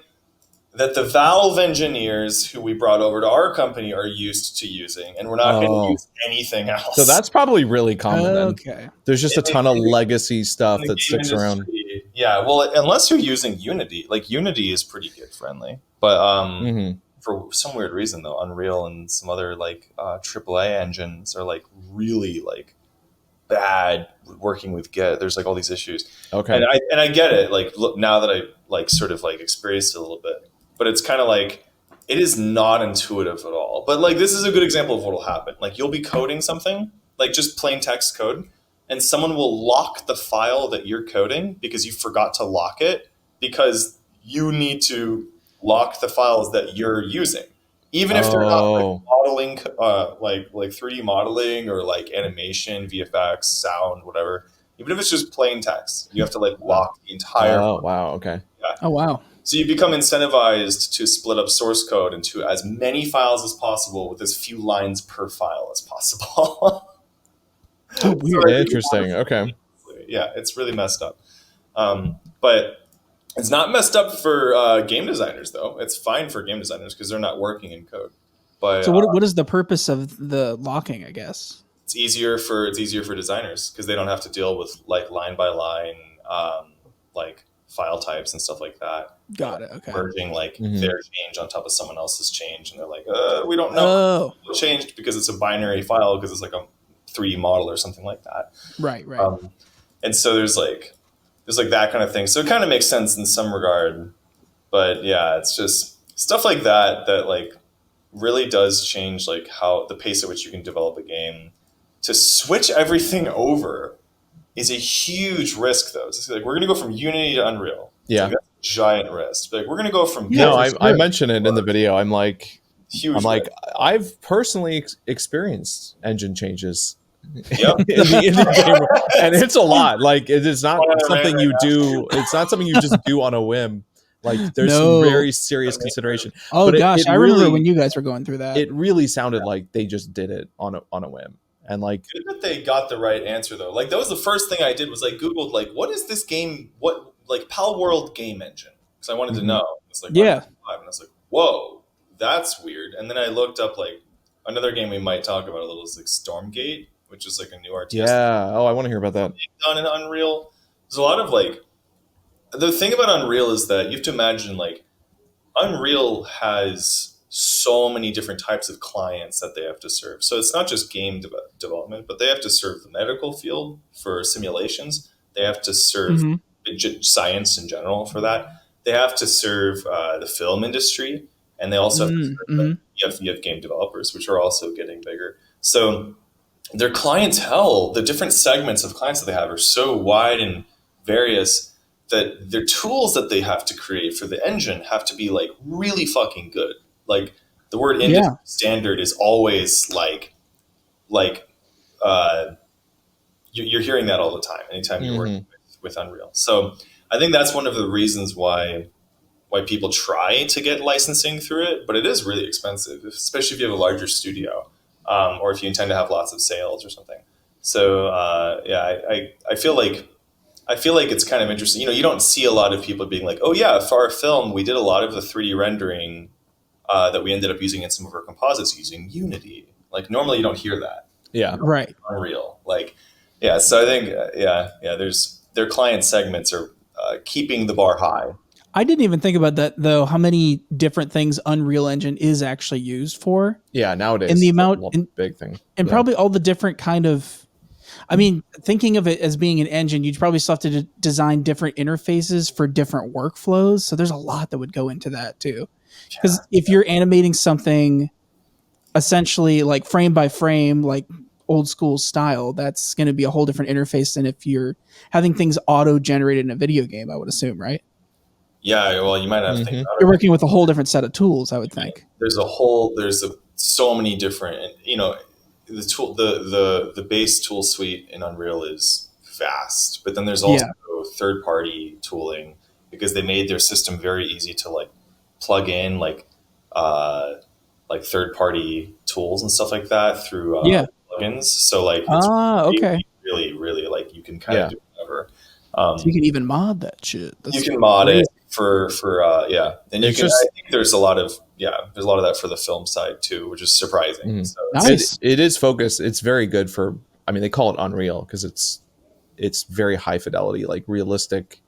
S1: that the Valve engineers who we brought over to our company are used to using, and we're not going to use anything else.
S2: So that's probably really common.
S3: Okay.
S2: There's just a ton of legacy stuff that sticks around.
S1: Yeah, well, unless you're using Unity. Like, Unity is pretty Git friendly. But for some weird reason, though, Unreal and some other, like, AAA engines are, like, really, like, bad working with Git. There's like all these issues.
S2: Okay.
S1: And I get it. Like, look, now that I like sort of like experienced it a little bit, but it's kind of like, it is not intuitive at all. But like, this is a good example of what will happen. Like you'll be coding something, like just plain text code, and someone will lock the file that you're coding because you forgot to lock it because you need to lock the files that you're using. Even if they're not like modeling, like 3D modeling or like animation, VFX, sound, whatever. Even if it's just plain text, you have to like lock the entire.
S2: Oh wow! Okay.
S1: Yeah.
S3: Oh wow!
S1: So you become incentivized to split up source code into as many files as possible with as few lines per file as possible.
S3: Oh, weird.
S2: Interesting. Okay.
S1: Yeah, it's really messed up. But it's not messed up for game designers, though. It's fine for game designers because they're not working in code. But
S3: So what is the purpose of the locking, I guess?
S1: it's easier for designers because they don't have to deal with like line by line, like file types and stuff like that.
S3: Got it. Okay.
S1: Merging like their change on top of someone else's change, and they're like, we don't know what changed because it's a binary file because it's like a 3D model or something like that.
S3: Right.
S1: And so there's like that kind of thing. So it kind of makes sense in some regard, but yeah, it's just stuff like that like really does change like how the pace at which you can develop a game. To switch everything over is a huge risk, though. It's like we're going to go from Unity to Unreal.
S2: Yeah,
S1: like, that's a giant risk. Like we're going to go from
S2: I mentioned it in the video. I'm like,
S1: huge.
S2: I've personally experienced engine changes.
S1: Yep.
S2: in the game, and it's a lot. Like it is not something you do. It's not something you just do on a whim. Like there's some very serious consideration.
S3: Oh gosh, I remember when you guys were going through that.
S2: It really sounded like they just did it on a whim. And like,
S1: good that they got the right answer though. Like that was the first thing I did was like Googled like what is this game? What like Palworld game engine? Because I wanted to know. It's like and I was like, whoa, that's weird. And then I looked up like another game we might talk about a little is like Stormgate, which is like a new RTS.
S2: Yeah. Oh, I want to hear about that.
S1: Done in Unreal. There's a lot of like the thing about Unreal is that you have to imagine like Unreal has so many different types of clients that they have to serve. So it's not just game development, but they have to serve the medical field for simulations. They have to serve science in general for that. They have to serve the film industry, and they also have to serve you have game developers, which are also getting bigger. So their clientele, the different segments of clients that they have are so wide and various that their tools that they have to create for the engine have to be like really fucking good. Like the word industry standard is always like you're hearing that all the time anytime you're working with Unreal. So I think that's one of the reasons why people try to get licensing through it, but it is really expensive, especially if you have a larger studio or if you intend to have lots of sales or something. So I feel like it's kind of interesting. You know, you don't see a lot of people being like, oh yeah, for our film we did a lot of the 3D rendering that we ended up using in some of our composites using Unity. Like normally you don't hear that.
S2: Yeah.
S3: Right.
S1: Unreal. Like, yeah. So I think, there's their client segments are keeping the bar high.
S3: I didn't even think about that though. How many different things Unreal Engine is actually used for?
S2: Yeah. Nowadays.
S3: And the amount,
S2: big thing.
S3: And probably all the different kind of, I mean, thinking of it as being an engine, you'd probably still have to design different interfaces for different workflows. So there's a lot that would go into that too. Because if you're animating something essentially like frame by frame, like old school style, that's going to be a whole different interface than if you're having things auto generated in a video game, I would assume, right?
S1: Yeah, well, you might have to think about
S3: You're working with a whole different set of tools, I would think.
S1: There's so many different, you know, the base tool suite in Unreal is vast, but then there's also third party tooling because they made their system very easy to like plug in like third party tools and stuff like that through plugins. So like it's really like you can kind of do whatever.
S3: So you can even mod that shit.
S1: That's you can mod it for and you can. I think there's a lot of that for the film side too, which is surprising. So
S3: nice.
S2: It is focused. It's very good for. I mean, they call it Unreal because it's very high fidelity, like realistic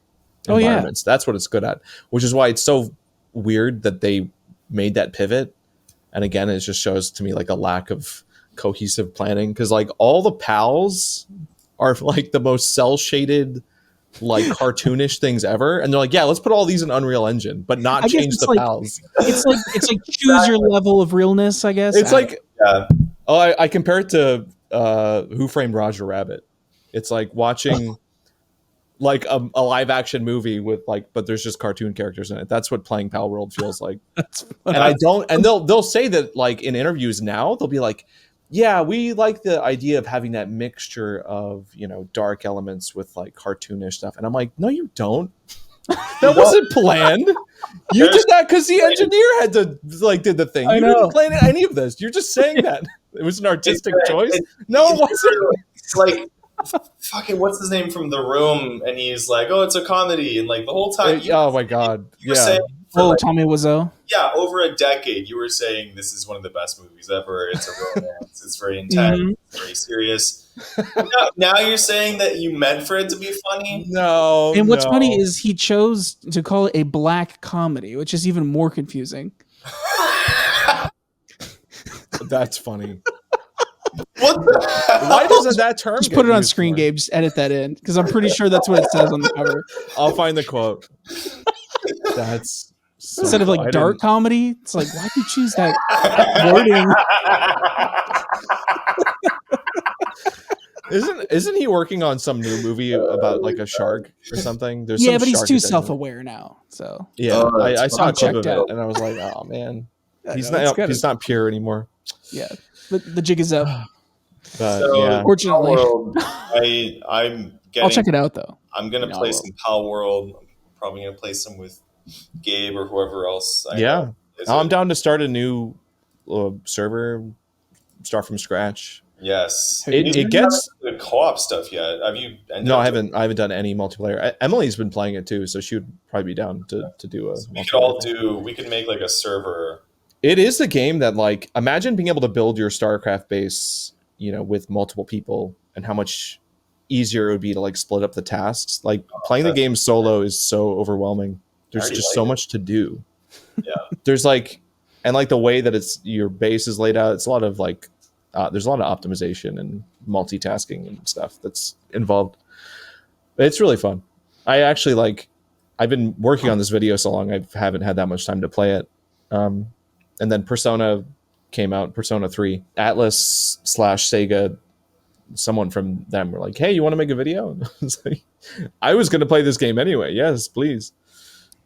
S2: environments. That's what it's good at, which is why it's so weird that they made that pivot. And again, it just shows to me like a lack of cohesive planning because like all the pals are like the most cell shaded, like cartoonish things ever, and they're like, yeah, let's put all these in Unreal Engine, but not change the pals.
S3: It's like choose your level of realness, I guess.
S2: It's like I compare it to Who Framed Roger Rabbit. It's like watching like a live action movie with like, but there's just cartoon characters in it. That's what playing Palworld feels like. And they'll say that like in interviews now, they'll be like, yeah, we like the idea of having that mixture of, you know, dark elements with like cartoonish stuff. And I'm like, no, you don't. That wasn't planned. You did that because the engineer had to did the thing. You didn't plan any of this. You're just saying that it was an artistic choice. No, it wasn't.
S1: It's like fucking what's his name from The Room, and he's like, "Oh, it's a comedy," and like the whole time.
S2: Oh my god!
S1: You were saying
S3: Tommy Wiseau.
S1: Yeah, over a decade, you were saying this is one of the best movies ever. It's a romance. It's very intense. It's very serious. Now you're saying that you meant for it to be funny?
S2: No.
S3: And what's funny is he chose to call it a black comedy, which is even more confusing.
S2: That's funny.
S1: What the hell?
S2: Why doesn't that term
S3: just put it on screen, Gabe? Just edit that in because I'm pretty sure that's what it says on the cover.
S2: I'll find the quote. That's so
S3: instead of like dark comedy. It's like, why'd you choose that wording?
S2: Isn't he working on some new movie about like a shark or something? There's
S3: but he's too self-aware now. So
S2: yeah, I saw a clip of it and I was like, oh man, he's not pure anymore.
S3: Yeah, the jig is up.
S2: But yeah,
S3: fortunately,
S1: I'll
S3: check it out though.
S1: I'm gonna play some Palworld. I'm probably gonna play some with Gabe or whoever else.
S2: I'm down to start a new server, start from scratch.
S1: Yes,
S2: it gets
S1: the co-op stuff yet. Have you?
S2: No, I haven't done any multiplayer. Emily's been playing it too, so she would probably be down to do a.
S1: We could make like a server.
S2: It is a game that like imagine being able to build your StarCraft base, with multiple people, and how much easier it would be to like split up the tasks. Like playing the game solo is so overwhelming. There's just so much to do.
S1: Yeah,
S2: there's like, and like the way that your base is laid out, it's a lot of like. There's a lot of optimization and multitasking and stuff that's involved. It's really fun. I've been working on this video so long, I haven't had that much time to play it. And then Persona came out, Persona 3. Atlas / Sega, someone from them were like, hey, you want to make a video? And I was going to play this game anyway. Yes, please.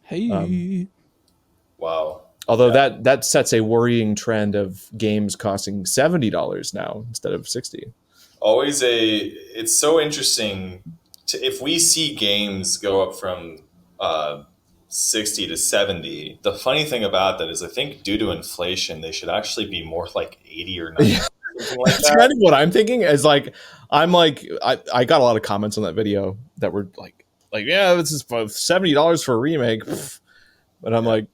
S3: Hey.
S1: Wow.
S2: Although that sets a worrying trend of games costing $70 now instead of $60.
S1: It's so interesting if we see games go up from 60 to 70. The funny thing about that is I think due to inflation, they should actually be more like 80 or 90.
S2: That's kind of what I'm thinking. I got a lot of comments on that video that were like, yeah, this is $70 for a remake. But I'm like,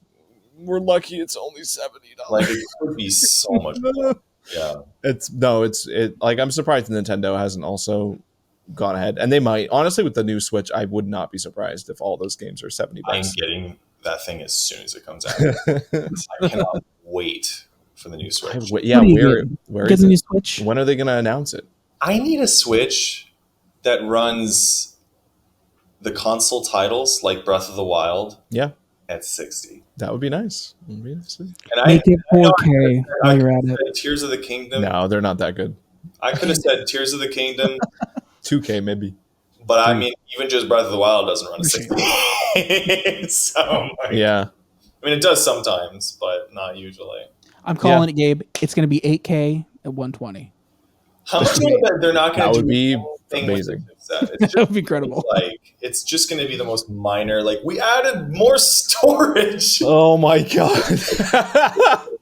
S2: we're lucky it's only $70.
S1: Like it could be so much more. Yeah.
S2: I'm surprised Nintendo hasn't also gone ahead. And they might. Honestly, with the new Switch, I would not be surprised if all those games are $70.
S1: I'm getting that thing as soon as it comes out. I cannot wait for the new Switch.
S2: Where is
S3: the new Switch?
S2: When are they going to announce it?
S1: I need a Switch that runs the console titles like Breath of the Wild.
S2: Yeah.
S1: At 60.
S2: That would be nice. And
S3: make it 4K while you're at it.
S1: Tears of the Kingdom.
S2: No, they're not that good.
S1: I could have said Tears of the Kingdom.
S2: 2K maybe.
S1: But I mean, even just Breath of the Wild doesn't run at 60. So,
S2: yeah.
S1: I mean, it does sometimes, but not usually.
S3: I'm calling it, Gabe. It's going to be 8K at 120.
S1: How much they're not going to do?
S2: That would be amazing.
S3: That would be incredible.
S1: It's just going to be the most minor. Like, we added more storage.
S2: Oh my god!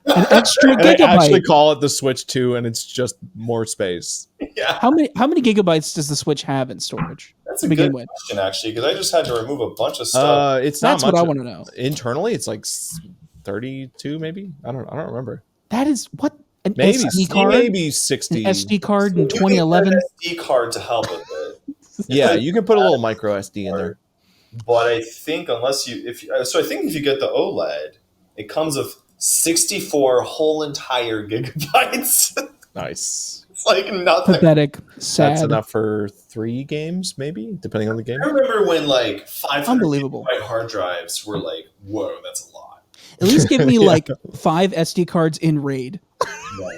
S3: An extra gigabyte.
S2: They actually call it the Switch 2, and it's just more space.
S1: Yeah.
S3: How many gigabytes does the Switch have in storage?
S1: That's a good question, actually, because I just had to remove a bunch of stuff.
S2: It's not
S3: That's
S2: much.
S3: What I want to know.
S2: Internally, it's like 32, maybe. I don't remember.
S3: That is what. An
S2: maybe
S3: SD card?
S2: Maybe 60.
S3: An SD card in 2011.
S1: SD card to help with it.
S2: Yeah, you can put a little micro SD in there.
S1: But I think I think if you get the OLED, it comes with 64 whole entire gigabytes.
S2: Nice.
S1: It's like nothing.
S3: Pathetic. Sad.
S2: That's enough for 3 games, maybe, depending on the game.
S1: I remember when like 500
S3: Unbelievable
S1: hard drives were like, whoa, that's a lot.
S3: At least give me like 5 SD cards in RAID.
S1: Yeah.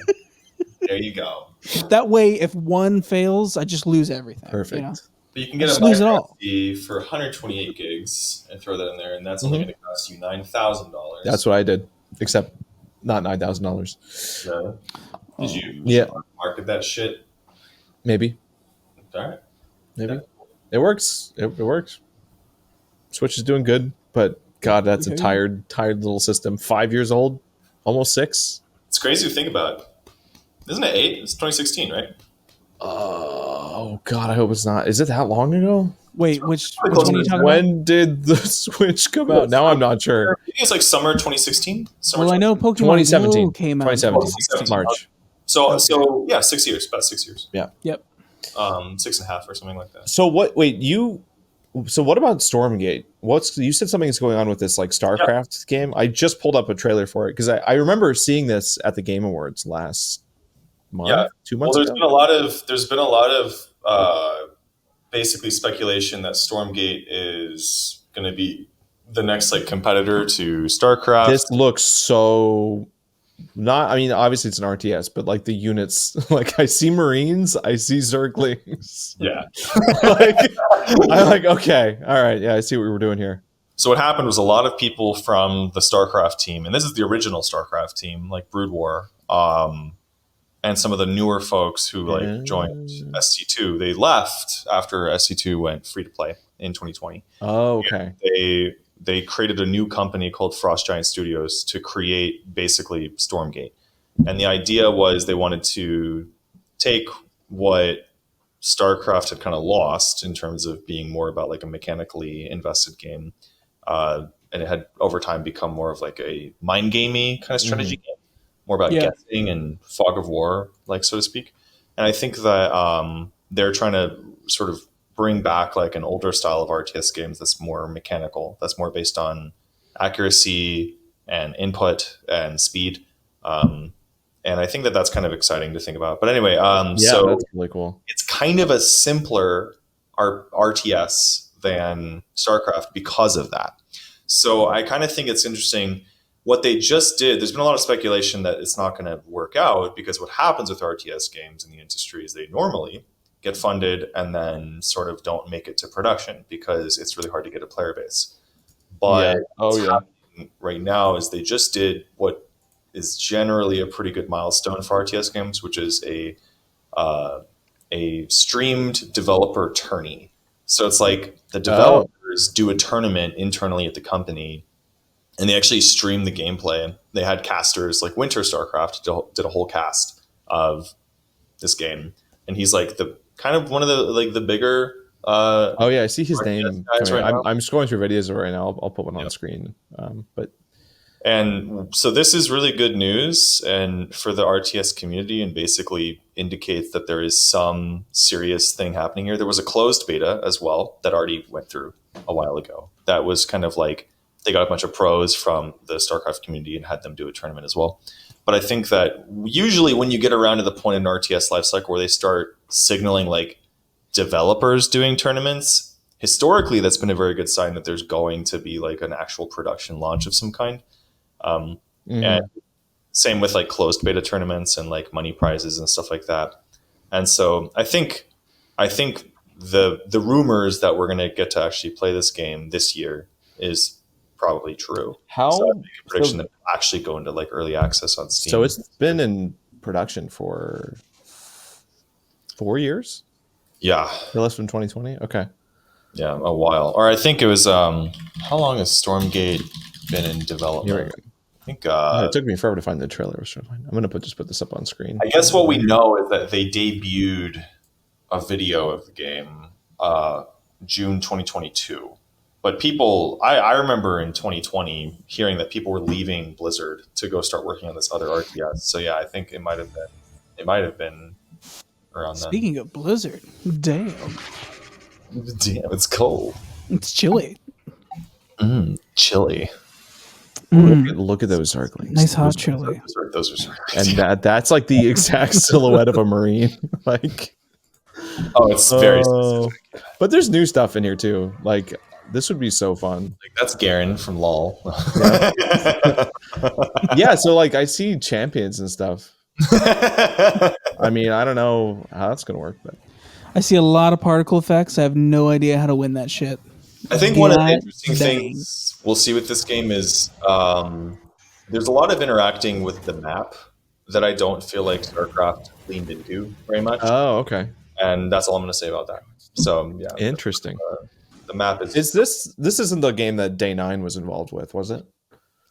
S1: There you go.
S3: That way, if one fails, I just lose everything.
S2: Perfect.
S1: But you can get a micro SD for 128 gigs and throw that in there, and that's only going to cost you $9,000.
S2: That's what I did, except not $9,000.
S1: No. Did you market that shit?
S2: Maybe.
S1: All right.
S2: Maybe. It works. It works. Switch is doing good, but God, that's a tired little system. 5 years old, almost 6.
S1: It's crazy to think about. Isn't it 8? It's 2016, right?
S2: Oh God, I hope it's not. Is it that long ago?
S3: Wait, which one are you talking about?
S2: When did the Switch come out? Now I'm not sure.
S1: I think it's like summer 2016.
S3: Well, I know Pokemon
S2: 2017
S3: Go came out.
S2: 2017 March.
S1: So yeah, 6 years, about 6 years.
S2: Yeah.
S3: Yep.
S1: 6.5 or something like that.
S2: So what? Wait, So what about Stormgate? You said something's going on with this like StarCraft game. I just pulled up a trailer for it because I remember seeing this at the Game Awards last month, 2 months ago.
S1: There's been a lot of basically speculation that Stormgate is going to be the next like competitor to StarCraft.
S2: This looks so not. I mean, obviously it's an RTS, but like the units, like I see Marines, I see Zerglings.
S1: Yeah.
S2: I'm like, okay, all right, yeah, I see what we were doing here.
S1: So what happened was a lot of people from the StarCraft team, and this is the original StarCraft team, like Brood War, and some of the newer folks who like joined SC2, they left after SC2 went free to play in 2020.
S2: Oh, okay.
S1: And they created a new company called Frost Giant Studios to create basically Stormgate. And the idea was they wanted to take what StarCraft had kind of lost in terms of being more about like a mechanically invested game. And it had over time become more of like a mind gamey kind of strategy game, more about guessing and fog of war, like so to speak. And I think that they're trying to sort of bring back like an older style of RTS games that's more mechanical, that's more based on accuracy and input and speed. And I think that that's kind of exciting to think about. But anyway, so
S2: that's really cool.
S1: It's kind of a simpler RTS than StarCraft because of that. So I kind of think it's interesting what they just did. There's been a lot of speculation that it's not going to work out because what happens with RTS games in the industry is they normally get funded and then sort of don't make it to production because it's really hard to get a player base. But what's happening right now is they just did what is generally a pretty good milestone for RTS games, which is a streamed developer tourney. So it's like the developers do a tournament internally at the company, and they actually stream the gameplay. They had casters, like Winter StarCraft did a whole cast of this game, and he's like the kind of one of the bigger.
S2: I see his name. I'm scrolling through videos right now. I'll put one on screen.
S1: And so this is really good news and for the RTS community, and basically indicates that there is some serious thing happening here. There was a closed beta as well that already went through a while ago. That was kind of like they got a bunch of pros from the StarCraft community and had them do a tournament as well. But I think that usually when you get around to the point in an RTS lifecycle where they start signaling like developers doing tournaments, historically that's been a very good sign that there's going to be like an actual production launch of some kind. And same with like closed beta tournaments and like money prizes and stuff like that. And so I think the rumors that we're going to get to actually play this game this year is probably true.
S2: So
S1: I make a prediction that will actually go into like early access on Steam.
S2: So it's been in production for 4 years?
S1: Yeah.
S2: Less than 2020? Okay.
S1: Yeah, a while. Or I think it was how long has Stormgate been in development?
S2: Here we go.
S1: I think
S2: it took me forever to find the trailer. I'm going to just put this up on screen.
S1: I guess what we know is that they debuted a video of the game June 2022. But people, I remember in 2020 hearing that people were leaving Blizzard to go start working on this other RTS. So yeah, I think it might have been around then.
S3: Speaking of Blizzard, damn,
S1: it's cold.
S3: It's chilly.
S1: Chilly.
S2: Look at those Zerglings.
S3: Nice hot chili.
S1: Those are Zerglings.
S2: And that's like the exact silhouette of a Marine. Like,
S1: it's very specific.
S2: But there's new stuff in here too. Like, this would be so fun.
S1: Like, that's Garen from LOL.
S2: Yeah, so like I see champions and stuff. I mean, I don't know how that's gonna work, but
S3: I see a lot of particle effects. I have no idea how to win that shit.
S1: I think one of the interesting things we'll see with this game is there's a lot of interacting with the map that I don't feel like StarCraft leaned into very much.
S2: Oh, okay.
S1: And that's all I'm going to say about that. So, yeah.
S2: Interesting.
S1: The map is.
S2: This isn't the game that Day 9 was involved with, was it?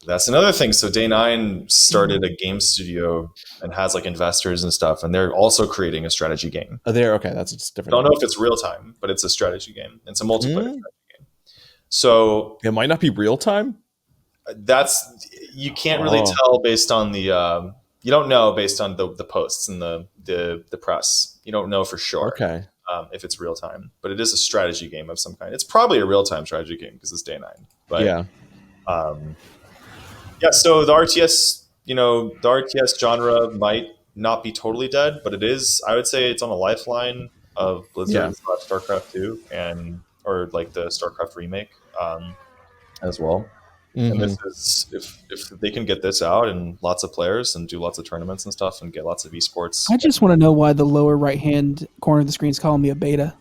S1: That's another thing. So Day 9 started a game studio and has like investors and stuff, and they're also creating a strategy game.
S2: Oh, okay, that's just different.
S1: Don't know if it's real time, but it's a strategy game. It's a multiplayer strategy game. So
S2: it might not be real time.
S1: You can't really tell based on the. You don't know based on the posts and the press. You don't know for sure.
S2: Okay.
S1: If it's real time, but it is a strategy game of some kind. It's probably a real time strategy game because it's Day 9. But
S2: yeah.
S1: So the RTS genre might not be totally dead, but it is. I would say it's on a lifeline of Blizzard / StarCraft 2 or like the StarCraft remake as well. Mm-hmm. And this is if they can get this out and lots of players and do lots of tournaments and stuff and get lots of esports.
S3: I just want to know why the lower right hand corner of the screen is calling me a beta.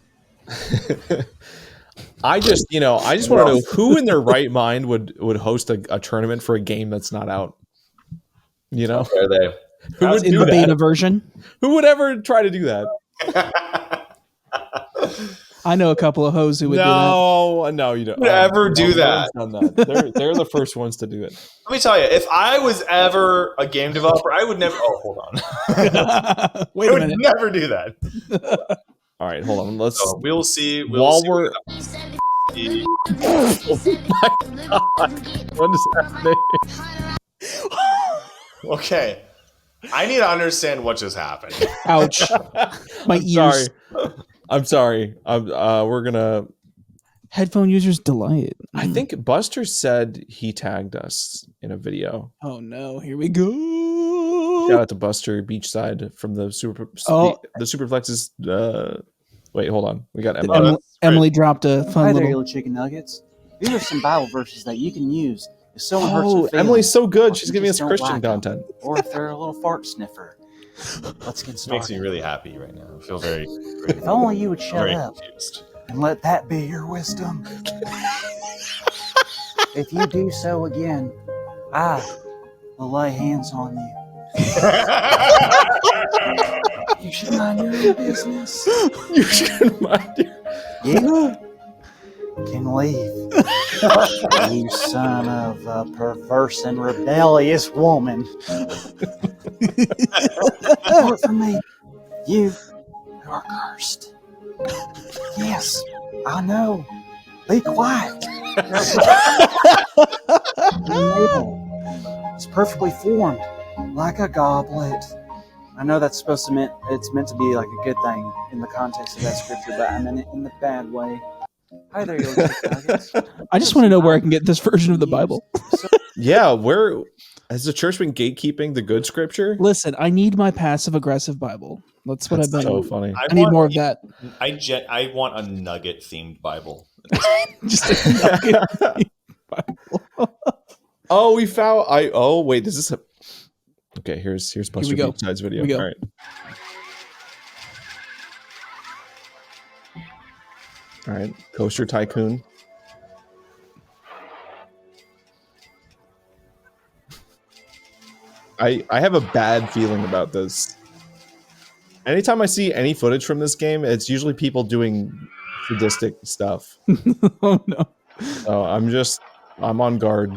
S2: I just want to know who in their right mind would host a tournament for a game that's not out.
S1: Are they?
S3: Who would do the beta version?
S2: Who would ever try to do that?
S3: I know a couple of hoes who would do that.
S2: No, you don't.
S1: Would ever do that?
S2: They're the first ones to do it.
S1: Let me tell you, if I was ever a game developer, I would never. Oh, hold on.
S3: Wait a minute.
S1: I would never do that.
S2: All right, hold on. Let's.
S1: So we'll see.
S2: While we're. Oh my God! What is happening?
S1: Okay. I need to understand what just happened.
S3: Ouch. My ears.
S2: I'm sorry. We're gonna
S3: headphone users delight.
S2: I think Buster said he tagged us in a video.
S3: Oh no! Here we go.
S2: Shout out to Buster Beachside from the Superflexes. Wait, hold on. We got
S3: Emily dropped a fun
S5: little
S3: little
S5: chicken nuggets. These are some Bible verses that you can use if someone hurts your feelings.
S2: Emily's so good. She's giving us Christian content.
S5: Or if they're a little fart sniffer. Let's get started.
S1: Makes me really happy right now. I feel very
S5: if only you would shut up
S1: confused.
S5: And let that be your wisdom. If you do so again, I will lay hands on you. You should mind your own business.
S2: You should mind your...
S5: You can leave. You son of a perverse and rebellious woman. Apart from me, you are cursed. Yes, I know. Be quiet. Naples is perfectly formed like a goblet. I know that's supposed to mean it's meant to be like a good thing in the context of that scripture, but I meant it in the bad way. Hi there, you nuggets.
S3: I just want to know where I can get this version of the Bible.
S2: Yeah, where has the church been gatekeeping the good scripture?
S3: Listen, I need my passive aggressive Bible. That's what I've been.
S2: So funny.
S3: I need more of that.
S1: I want a nugget themed Bible.
S3: Just a nugget themed
S2: Bible. Oh, we found. Oh, wait. This is a. Okay, here's Buster Beachside's video. All right. All right, Coaster Tycoon. I have a bad feeling about this. Anytime I see any footage from this game, it's usually people doing sadistic stuff.
S3: Oh no.
S2: So I'm on guard.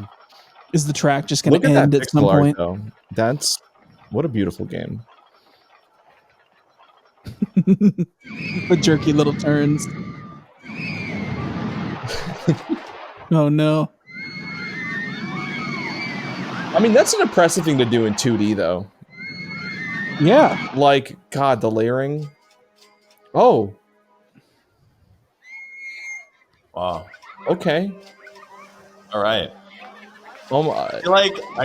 S3: Is the track just going to end at some point?
S2: Though. What a beautiful game.
S3: The jerky little turns. Oh no.
S2: I mean, that's an impressive thing to do in 2D though.
S3: Yeah.
S2: Like, God, the layering. Oh.
S1: Wow.
S2: Okay.
S1: All right.
S2: Oh my!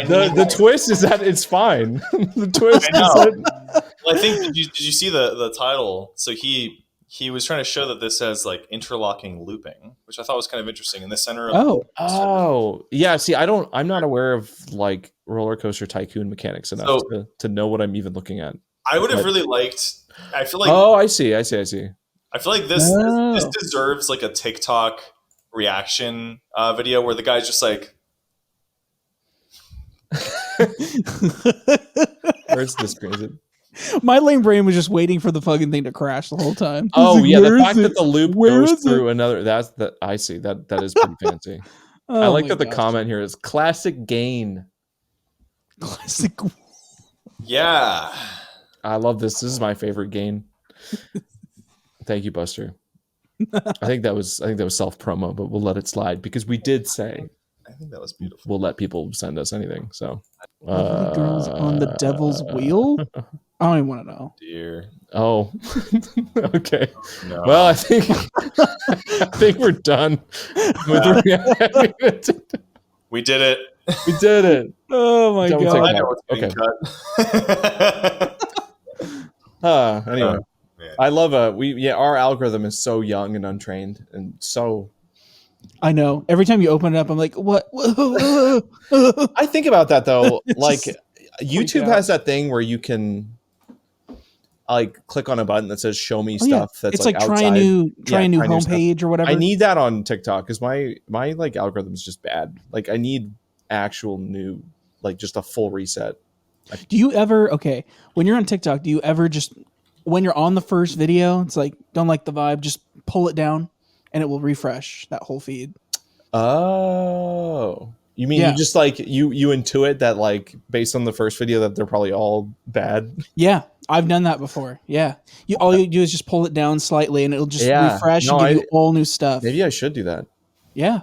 S1: The
S2: twist is that it's fine. The twist is that.
S1: Well, I think did you see the title? So he was trying to show that this has like interlocking looping, which I thought was kind of interesting in the center of
S2: yeah. See, I'm not aware of like Roller Coaster Tycoon mechanics enough to know what I'm even looking at.
S1: I would have really liked. I feel like.
S2: Oh, I see. I feel
S1: like this deserves like a TikTok reaction video where the guy's just like.
S2: Where's this screen? Is it?
S3: My lame brain was just waiting for the fucking thing to crash the whole time.
S2: Oh
S3: like,
S2: yeah, the fact
S3: it?
S2: that the loop
S3: Where
S2: goes
S3: is
S2: through another. That's that. I see that. That is pretty fancy. I like that the comment here is classic gain.
S3: Classic.
S1: Yeah.
S2: I love this. This is my favorite gain. Thank you, Buster. I think that was self promo, but we'll let it slide because we did say
S1: I think that was beautiful.
S2: We'll let people send us anything. So
S3: Lovely girls on the devil's wheel. I don't even want to know.
S1: Dear.
S2: Oh, okay.
S1: No.
S2: Well, I think we're done.
S1: We did it.
S2: We did it.
S3: Oh my god!
S1: I know what's getting cut.
S2: Anyway, I love our algorithm is so young and untrained, and so.
S3: I know. Every time you open it up, I'm like, what?
S2: I think about that though. Like, YouTube has that thing where you can like click on a button that says "Show me stuff." That's
S3: it's like
S2: outside.
S3: try a new homepage or whatever.
S2: I need that on TikTok because my like algorithm is just bad. Like, I need actual new, like, just a full reset.
S3: Do you ever when you're on TikTok? Do you ever just when you're on the first video, it's like don't like the vibe, just pull it down, and it will refresh that whole feed.
S2: Oh. You mean you just like you intuit that like based on the first video that they're probably all bad?
S3: Yeah, I've done that before. Yeah, all you do is just pull it down slightly and it'll just refresh and give you all new stuff.
S2: Maybe I should do that.
S3: Yeah.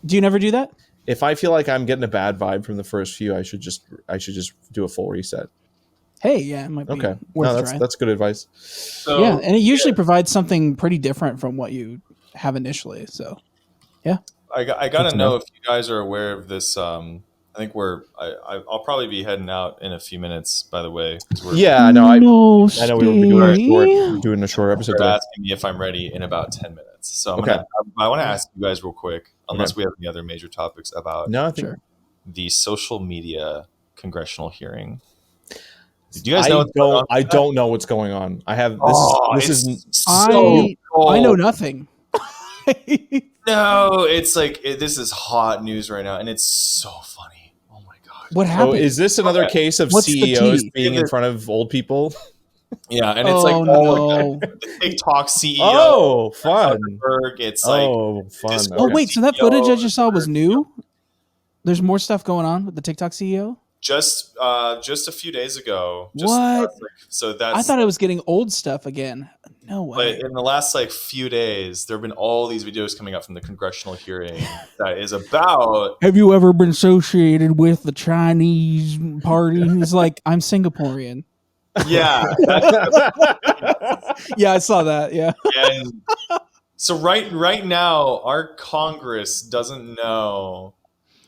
S3: Do you never do that?
S2: If I feel like I'm getting a bad vibe from the first few, I should just do a full reset.
S3: Hey, yeah, it might be worth trying.
S2: That's good advice.
S3: So, yeah, and it usually provides something pretty different from what you have initially. So, yeah.
S1: I gotta know if you guys are aware of this. I think I'll probably be heading out in a few minutes. By the way,
S2: I know we were doing a short episode.
S1: They're asking me if I'm ready in about 10 minutes. So I want to ask you guys real quick, unless we have any other major topics about the social media congressional hearing. Do you guys know?
S2: I don't know what's going on. I have
S3: I know nothing.
S1: No, it's like this is hot news right now, and it's so funny. Oh my god!
S3: What happened?
S2: So is this another case of CEOs being in front of old people?
S1: Yeah, and it's like the TikTok CEO.
S2: Oh, fun!
S1: Zuckerberg. It's like
S2: fun.
S3: Oh wait, so that footage I just saw was new? There's more stuff going on with the TikTok CEO?
S1: Just a few days ago.
S3: What?
S1: I
S3: thought I was getting old stuff again. No way.
S1: But in the last few days, there have been all these videos coming out from the congressional hearing that is about.
S3: Have you ever been associated with the Chinese party? It's like, I'm Singaporean.
S1: Yeah.
S3: Yeah, I saw that. Yeah.
S1: And so right now, our Congress doesn't know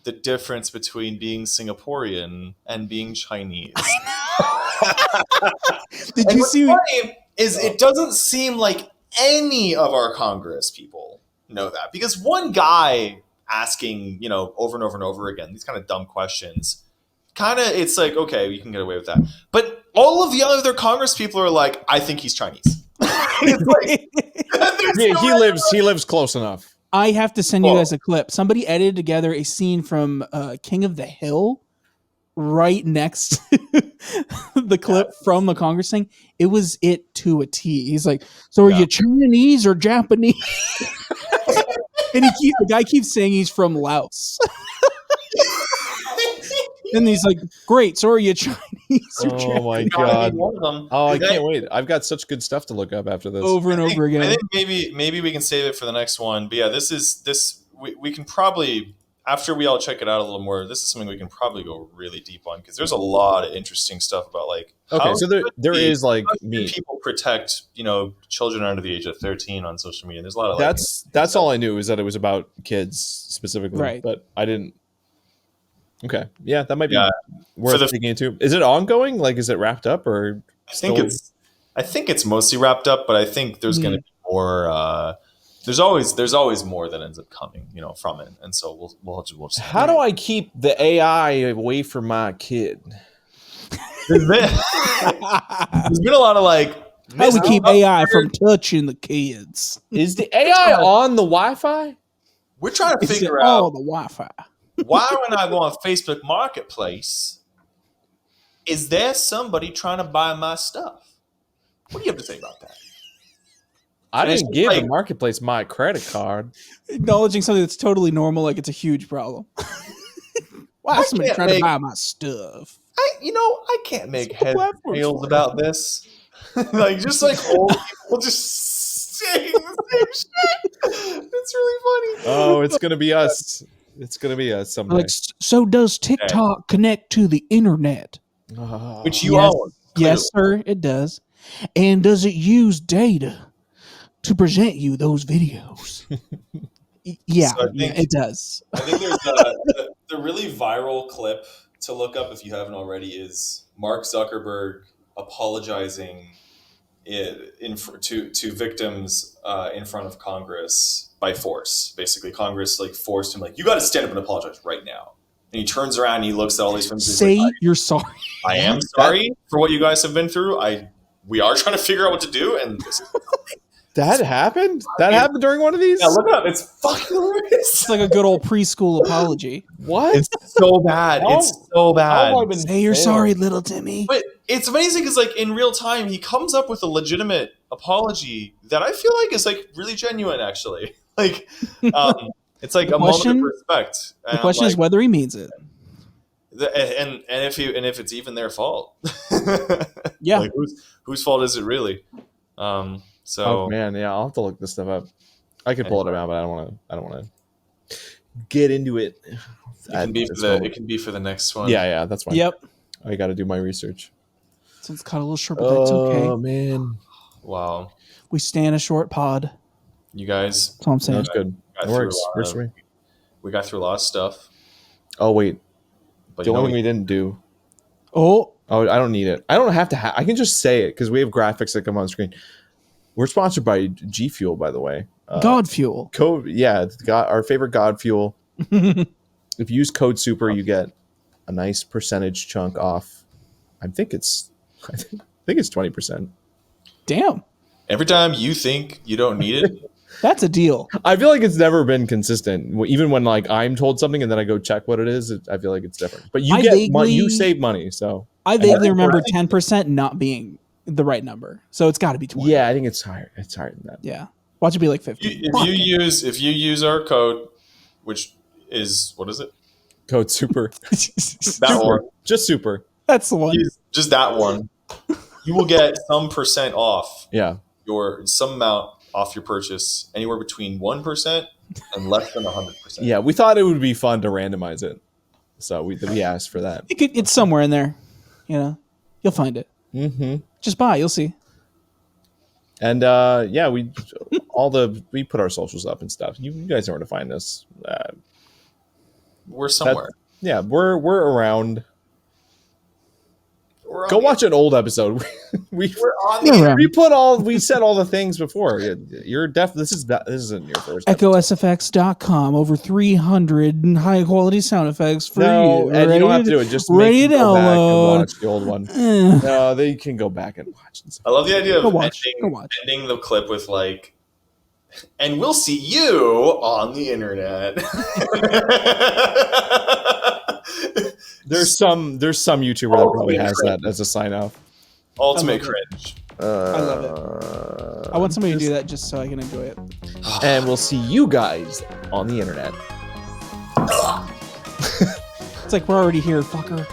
S1: the difference between being Singaporean and being Chinese.
S3: Did you see?
S1: It doesn't seem like any of our Congress people know that, because one guy asking, over and over and over again, these kind of dumb questions, it's like, okay, you can get away with that. But all of the other Congress people are like, I think he's Chinese.
S2: He lives close enough.
S3: I have to send you guys a clip. Somebody edited together a scene from King of the Hill right next to the clip from the Congress thing. It was it to a T. He's like, so are you Chinese or Japanese? And the guy keeps saying he's from Laos. And he's like, great, so are you Chinese or Japanese?
S2: Oh my god. I can't wait. I've got such good stuff to look up after this.
S3: Over and over again.
S1: I think maybe we can save it for the next one. But yeah, we can probably, after we all check it out a little more, this is something we can probably go really deep on, because there's a lot of interesting stuff about
S2: how there is
S1: people protect children under the age of 13 on social media. There's a lot of
S2: that's all I knew, is that it was about kids specifically,
S3: right?
S2: But I didn't. Okay, yeah, that might be worth digging into. Is it ongoing? Like, is it wrapped up, or
S1: I think it's mostly wrapped up, but I think there's going to be more. There's always more that ends up coming, from it, and so we'll see.
S2: How do I keep the AI away from my kid?
S1: There's been a lot of
S3: how we keep AI from touching the kids.
S2: Is the AI on the Wi-Fi?
S1: We're trying to figure out
S3: the Wi-Fi.
S1: why when I go on Facebook Marketplace, is there somebody trying to buy my stuff? What do you have to say about that?
S2: I didn't give the marketplace my credit card.
S3: Acknowledging something that's totally normal, like it's a huge problem. Why is somebody trying to buy my stuff?
S1: I can't make heads or tails about this. Like, just like old people just saying the same shit. It's really funny.
S2: Oh, it's gonna be us. It's gonna be us someday.
S3: Like, so does TikTok connect to the internet?
S1: Which you own.
S3: Yes, sir, it does. And does it use data to present you those videos? Yeah, so it does.
S1: I think there's the really viral clip to look up if you haven't already is Mark Zuckerberg apologizing to victims in front of Congress by force. Basically, Congress forced him, you got to stand up and apologize right now. And he turns around and he looks at all these films.
S3: Say you're sorry.
S1: I am sorry for what you guys have been through. We are trying to figure out what to do, and this is
S2: that happened. That happened during one of these.
S1: Yeah, look it up. It's fucking hilarious.
S3: It's like a good old preschool apology.
S2: What?
S1: It's so bad. It's so bad.
S3: Say you're sorry, little Timmy.
S1: But it's amazing because in real time he comes up with a legitimate apology that I feel like is really genuine. Actually, it's like a moment of respect.
S3: The question is whether he means it.
S1: And if it's even their fault.
S3: Yeah.
S1: Whose fault is it really?
S2: Oh man, yeah, I'll have to look this stuff up. I could pull it out, but I don't want to get into it.
S1: It can be for the next one.
S2: Yeah, that's fine.
S3: Yep.
S2: I got to do my research.
S3: So it's cut a little short, but that's okay.
S2: Oh man.
S1: Wow.
S3: We stand a short pod.
S1: You guys.
S3: That's all I'm saying.
S2: That's good. It works. Works for me.
S1: We got through a lot of stuff.
S2: Oh wait.
S1: But
S2: the only thing we didn't do.
S3: Oh,
S2: I don't need it. I don't have to. I can just say it because we have graphics that come on screen. We're sponsored by G Fuel, by the way.
S3: God Fuel.
S2: Our favorite God Fuel. If you use code SUPER, you get a nice percentage chunk off. I think it's 20%.
S3: Damn.
S1: Every time you think you don't need it,
S3: that's a deal.
S2: I feel like it's never been consistent. Even when I'm told something and then I go check what it is, I feel like it's different. But you save money, so
S3: I vaguely remember 10% not being the right number, so it's got to be 20.
S2: Yeah, I think it's higher. It's higher than that.
S3: Yeah, watch it be like 50.
S1: If you use our code, which is what is it?
S2: Code SUPER.
S1: That one,
S2: just SUPER.
S3: That's the one.
S1: Just that one. You will get some percent off.
S2: Yeah,
S1: some amount off your purchase, anywhere between 1% and less than 100%.
S2: Yeah, we thought it would be fun to randomize it, so we asked for that.
S3: It's somewhere in there. You'll find it.
S2: Mm-hmm.
S3: Just buy, you'll see.
S2: And we put our socials up and stuff. You guys know where to find us.
S1: We're somewhere.
S2: We're around. Go watch an old episode. we said all the things before. You're this isn't your first.
S3: EchoSFX.com, over 300 high quality sound effects for you.
S2: And you don't have to do it. Just
S3: ready to
S2: go back and
S3: download.
S2: watch the old one. No, they can go back and watch.
S1: I love the idea of ending the clip with and we'll see you on the internet.
S2: There's some YouTuber that probably has that as a sign off.
S1: Ultimate cringe.
S3: I love it. I want somebody to do that just so I can enjoy it.
S2: And we'll see you guys on the internet.
S3: It's like we're already here, fucker.